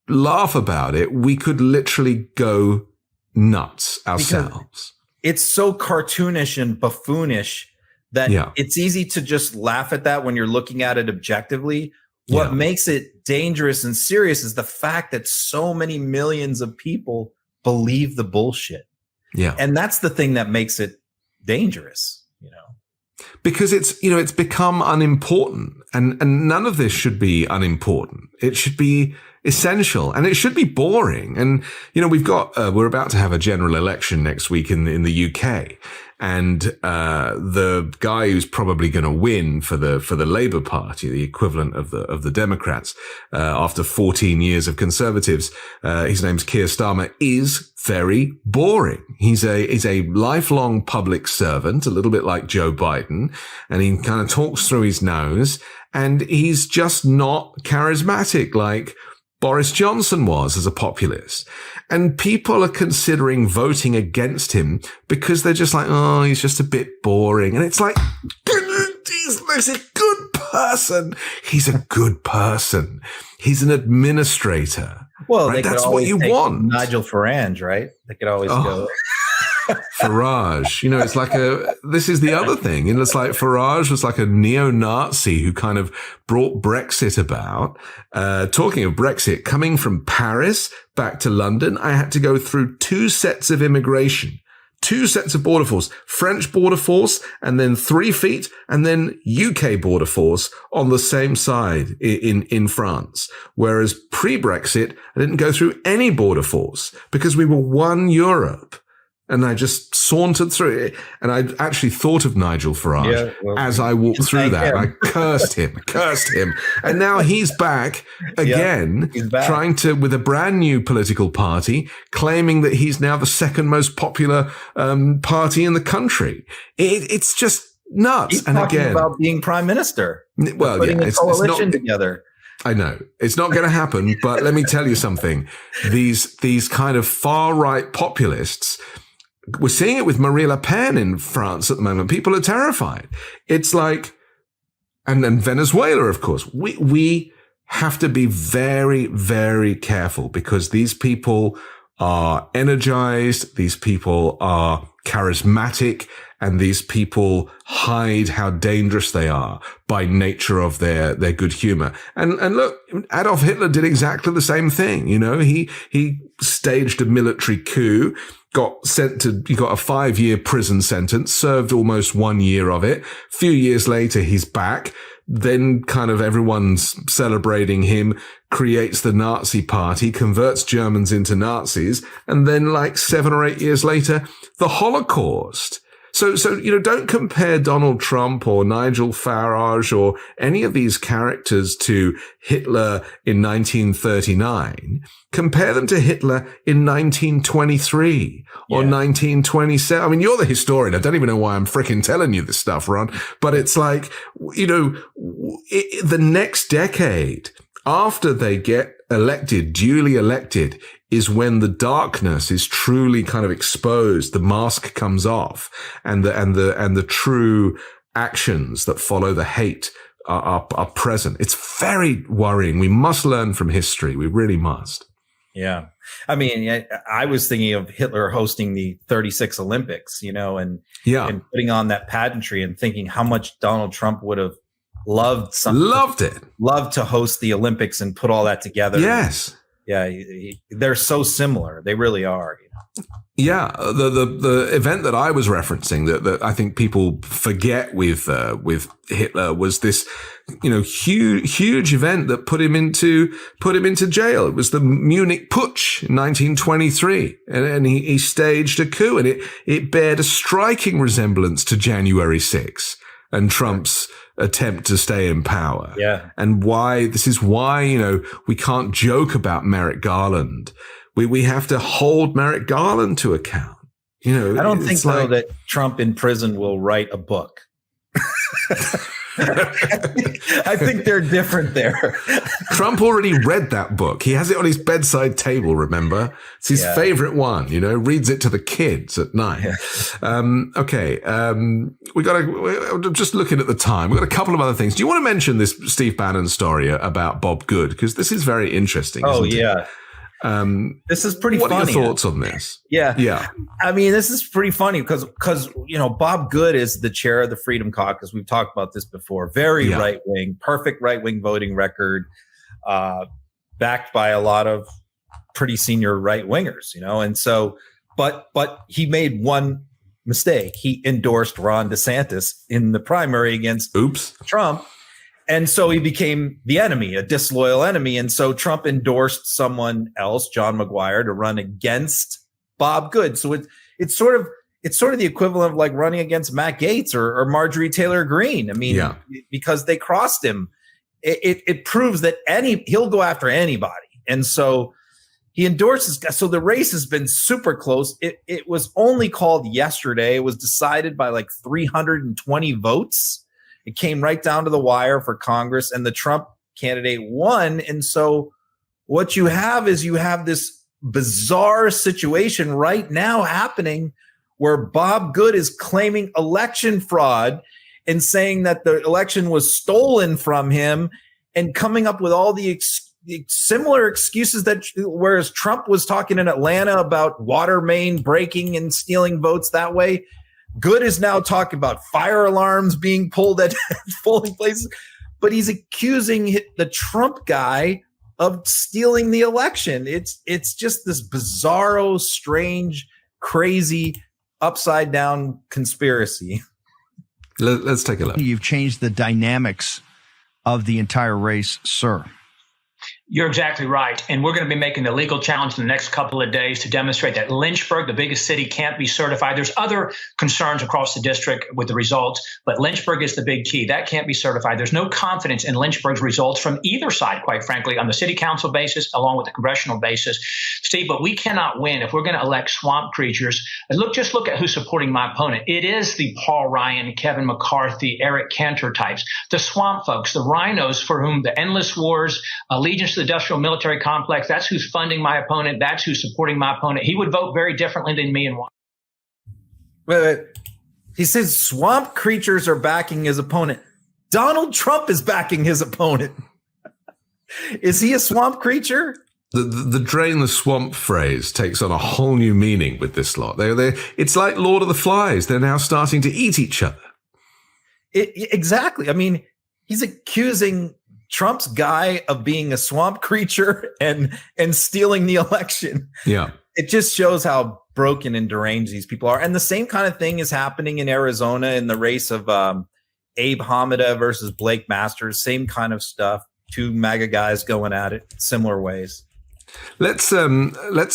laugh about it, we could literally go nuts ourselves. Because it's so cartoonish and buffoonish that it's easy to just laugh at that when you're looking at it objectively. What makes it dangerous and serious is the fact that so many millions of people believe the bullshit. Yeah. And that's the thing that makes it dangerous. Because it's become unimportant, and none of this should be unimportant. It should be essential, and it should be boring. And we're about to have a general election next week in the UK, and the guy who's probably going to win for the Labour Party, the equivalent of the Democrats, after 14 years of Conservatives, his name's Keir Starmer, is very boring. He's a lifelong public servant, a little bit like Joe Biden, and he kind of talks through his nose, and he's just not charismatic like Boris Johnson was as a populist. And people are considering voting against him because they're just like, oh, he's just a bit boring. And it's like, he's a good person. He's a good person. He's an administrator. Well, right? That's what you want. Nigel Farage, right? They could always go. Farage, it's like this is the other thing. And it's like Farage was like a neo-Nazi who kind of brought Brexit about. Talking of Brexit, coming from Paris back to London, I had to go through 2 sets of immigration, 2 sets of border force, French border force, and then 3 feet, and then UK border force on the same side in France. Whereas pre-Brexit, I didn't go through any border force because we were one Europe. And I just sauntered through it. And I actually thought of Nigel Farage as I walked through that. I cursed him. And now he's back again, trying to, with a brand new political party, claiming that he's now the second most popular party in the country. It's just nuts. He's talking about being prime minister. Well, it's not together. I know it's not going to happen, but let me tell you something. These kind of far right populists, we're seeing it with Marine Le Pen in France at the moment. People are terrified. It's like, and then Venezuela, of course. We have to be very, very careful because these people are energized. These people are charismatic, and these people hide how dangerous they are by nature of their good humor. And look, Adolf Hitler did exactly the same thing. He staged a military coup, got he got a 5-year prison sentence, served almost 1 year of it. A few years later, he's back. Then kind of everyone's celebrating him, creates the Nazi party, converts Germans into Nazis. And then like 7 or 8 years later, the Holocaust. So, don't compare Donald Trump or Nigel Farage or any of these characters to Hitler in 1939. Compare them to Hitler in 1923 or 1927. I mean, you're the historian. I don't even know why I'm freaking telling you this stuff, Ron. But it's like, the next decade, after they get elected, duly elected is when the darkness is truly kind of exposed, the mask comes off, and the true actions that follow the hate are present. It's very worrying. We must learn from history. We really must. Yeah. I mean, I was thinking of Hitler hosting the 36 Olympics, and putting on that pageantry and thinking how much Donald Trump would have loved to host the Olympics and put all that together. Yes. Yeah. They're so similar. They really are. Yeah, the event that I was referencing that I think people forget with Hitler was this, huge event that put him into jail. It was the Munich Putsch in 1923, and he staged a coup, and it bared a striking resemblance to January 6th and Trump's attempt to stay in power. Yeah, and this is why we can't joke about Merrick Garland. We have to hold Merrick Garland to account. I don't think though that Trump in prison will write a book. I think they're different there. Trump already read that book. He has it on his bedside table, remember? It's his favorite one, reads it to the kids at night. Yeah. Okay. We're just looking at the time. We've got a couple of other things. Do you want to mention this Steve Bannon story about Bob Good? Because this is very interesting. Isn't it? This is pretty funny. What are your thoughts on this? Yeah. I mean, this is pretty funny because Bob Good is the chair of the Freedom Caucus. We've talked about this before. Very right wing, perfect right wing voting record, backed by a lot of pretty senior right wingers. And so, but he made one mistake. He endorsed Ron DeSantis in the primary against Trump. And so he became the enemy, a disloyal enemy. And so Trump endorsed someone else, John McGuire, to run against Bob Good. So it's sort of the equivalent of like running against Matt Gaetz or Marjorie Taylor Greene. I mean, because they crossed him, it proves that he'll go after anybody. And so he endorses. So the race has been super close. It was only called yesterday. It was decided by like 320 votes. It came right down to the wire for Congress, and the Trump candidate won. And so what you have this bizarre situation right now happening where Bob Good is claiming election fraud and saying that the election was stolen from him and coming up with all the similar excuses that whereas Trump was talking in Atlanta about water main breaking and stealing votes that way, Good is now talking about fire alarms being pulled at polling places, but he's accusing the Trump guy of stealing the election. It's just this bizarro, strange, crazy, upside down conspiracy. Let's take a look. You've changed the dynamics of the entire race, sir. You're exactly right. And we're going to be making a legal challenge in the next couple of days to demonstrate that Lynchburg, the biggest city, can't be certified. There's other concerns across the district with the results, but Lynchburg is the big key. That can't be certified. There's no confidence in Lynchburg's results from either side, quite frankly, on the city council basis, along with the congressional basis. Steve, but we cannot win if we're going to elect swamp creatures. And just look at who's supporting my opponent. It is the Paul Ryan, Kevin McCarthy, Eric Cantor types, the swamp folks, the rhinos for whom the endless wars, allegiance to the industrial military complex, that's who's funding my opponent. That's who's supporting my opponent. He would vote very differently than me and why. Wait. He says swamp creatures are backing his opponent. Donald Trump is backing his opponent. Is he a swamp creature? The drain the swamp phrase takes on a whole new meaning with this lot. It's like Lord of the Flies. They're now starting to eat each other. Exactly. I mean, he's accusing Trump's guy of being a swamp creature and stealing the election. Yeah. It just shows how broken and deranged these people are. And the same kind of thing is happening in Arizona in the race of Abe Hamida versus Blake Masters. Same kind of stuff. Two MAGA guys going at it similar ways. Let's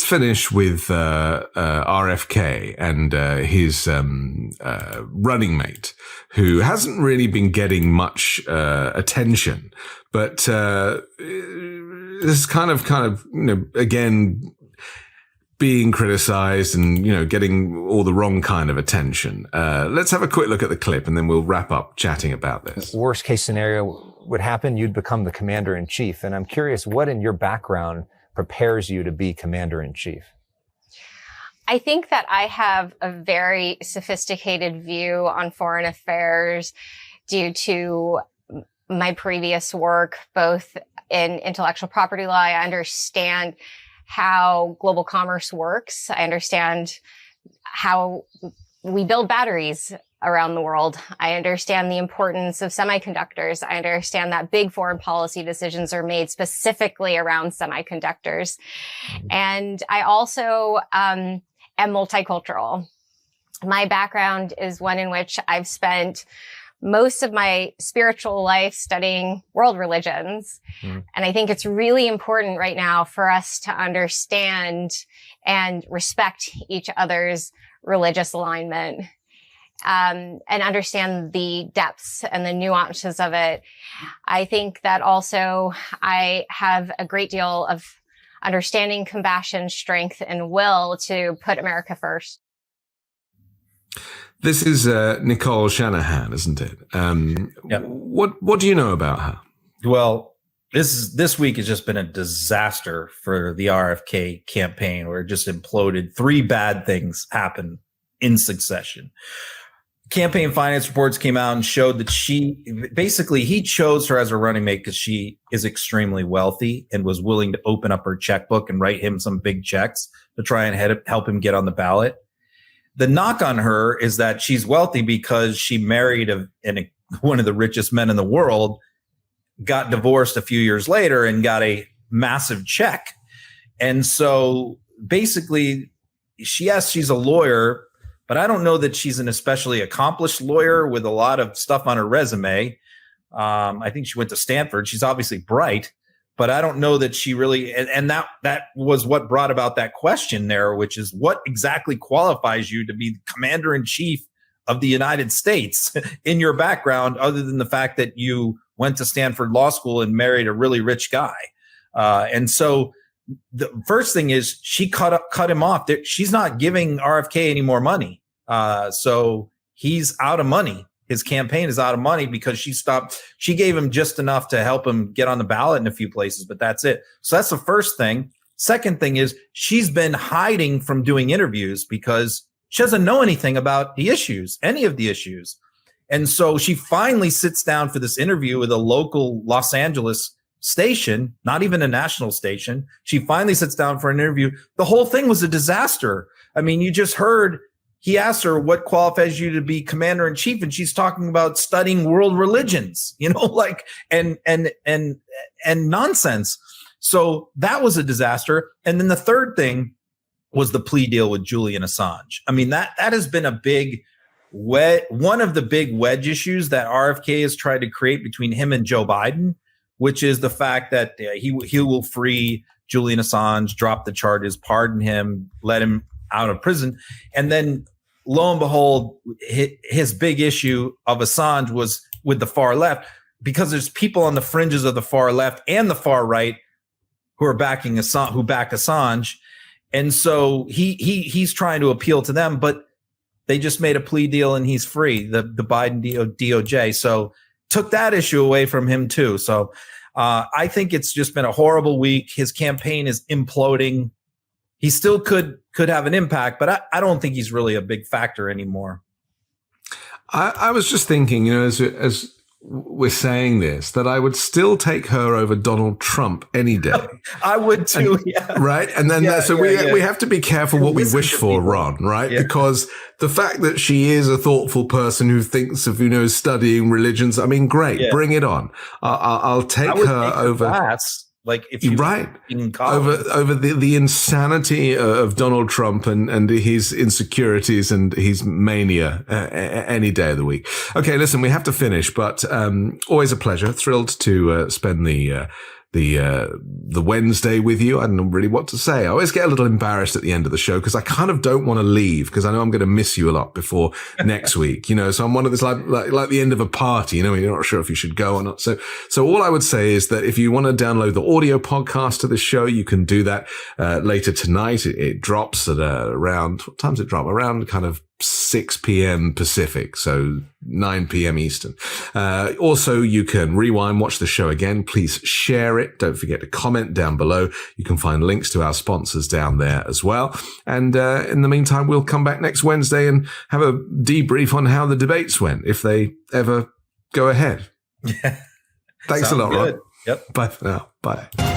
finish with RFK and his running mate, who hasn't really been getting much attention, but this kind of again being criticized and getting all the wrong kind of attention. Let's have a quick look at the clip, and then we'll wrap up chatting about this. Worst case scenario would happen, you'd become the commander in chief, and I'm curious what in your background prepares you to be commander-in-chief? I think that I have a very sophisticated view on foreign affairs due to my previous work, both in intellectual property law. I understand how global commerce works. I understand how we build batteries around the world. I understand the importance of semiconductors. I understand that big foreign policy decisions are made specifically around semiconductors. And I also am multicultural. My background is one in which I've spent most of my spiritual life studying world religions. And I think it's really important right now for us to understand and respect each other's religious alignment, and understand the depths and the nuances of it. I think that also I have a great deal of understanding, compassion, strength, and will to put America first. This is Nicole Shanahan, isn't it? What do you know about her? Well, this week has just been a disaster for the RFK campaign, where it just imploded. 3 bad things happened in succession. Campaign finance reports came out and showed that he chose her as a running mate because she is extremely wealthy and was willing to open up her checkbook and write him some big checks to try and help him get on the ballot. The knock on her is that she's wealthy because she married one of the richest men in the world, got divorced a few years later, and got a massive check. And so basically, she's a lawyer, but I don't know that she's an especially accomplished lawyer with a lot of stuff on her resume. I think she went to Stanford. She's obviously bright, but I don't know that she really, and that was what brought about that question there, which is what exactly qualifies you to be commander-in-chief of the United States in your background, other than the fact that you went to Stanford Law School and married a really rich guy. And so the first thing is she cut him off. She's not giving RFK any more money. So he's out of money. His campaign is out of money because she gave him just enough to help him get on the ballot in a few places, but that's it. So that's the first thing. Second thing is she's been hiding from doing interviews because she doesn't know anything about any of the issues. And so she finally sits down for this interview with a local Los Angeles station, not even a national station. She finally sits down for an interview. The whole thing was a disaster. I mean, you just heard he asked her what qualifies you to be commander in chief, and she's talking about studying world religions, and nonsense. So that was a disaster. And then the third thing was the plea deal with Julian Assange. I mean, that has been one of the big wedge issues that RFK has tried to create between him and Joe Biden, which is the fact that he will free Julian Assange, drop the charges, pardon him, let him out of prison. And then lo and behold, his big issue of Assange was with the far left, because there's people on the fringes of the far left and the far right who are backing Assange, who back Assange. And so he's trying to appeal to them, but they just made a plea deal and he's free, the Biden DOJ. So took that issue away from him too. So I think it's just been a horrible week. His campaign is imploding. He still could have an impact, but I don't think he's really a big factor anymore. I was just thinking, as we're saying this, that I would still take her over Donald Trump any day. I would too, yeah. Right? And then we have to be careful what we wish for, Ron, right? Yeah. Because the fact that she is a thoughtful person who thinks of, studying religions, I mean, great, bring it on. I'll take her over. Class. Like if you right over the insanity of Donald Trump and his insecurities and his mania any day of the week. Okay, listen, we have to finish, but always a pleasure. Thrilled to spend the Wednesday with you. I don't know really what to say. I always get a little embarrassed at the end of the show because I kind of don't want to leave because I know I'm going to miss you a lot before next week. So I'm one of this like the end of a party. You're not sure if you should go or not. So all I would say is that if you want to download the audio podcast to this show, you can do that later tonight. It drops at around, what time does it drop? Around kind of 6 p.m. Pacific, so 9 p.m. Eastern. Also, you can rewind, watch the show again. Please share it. Don't forget to comment down below. You can find links to our sponsors down there as well. And in the meantime, we'll come back next Wednesday and have a debrief on how the debates went, if they ever go ahead. Thanks a lot, Ron. Yep. Bye for now. Bye.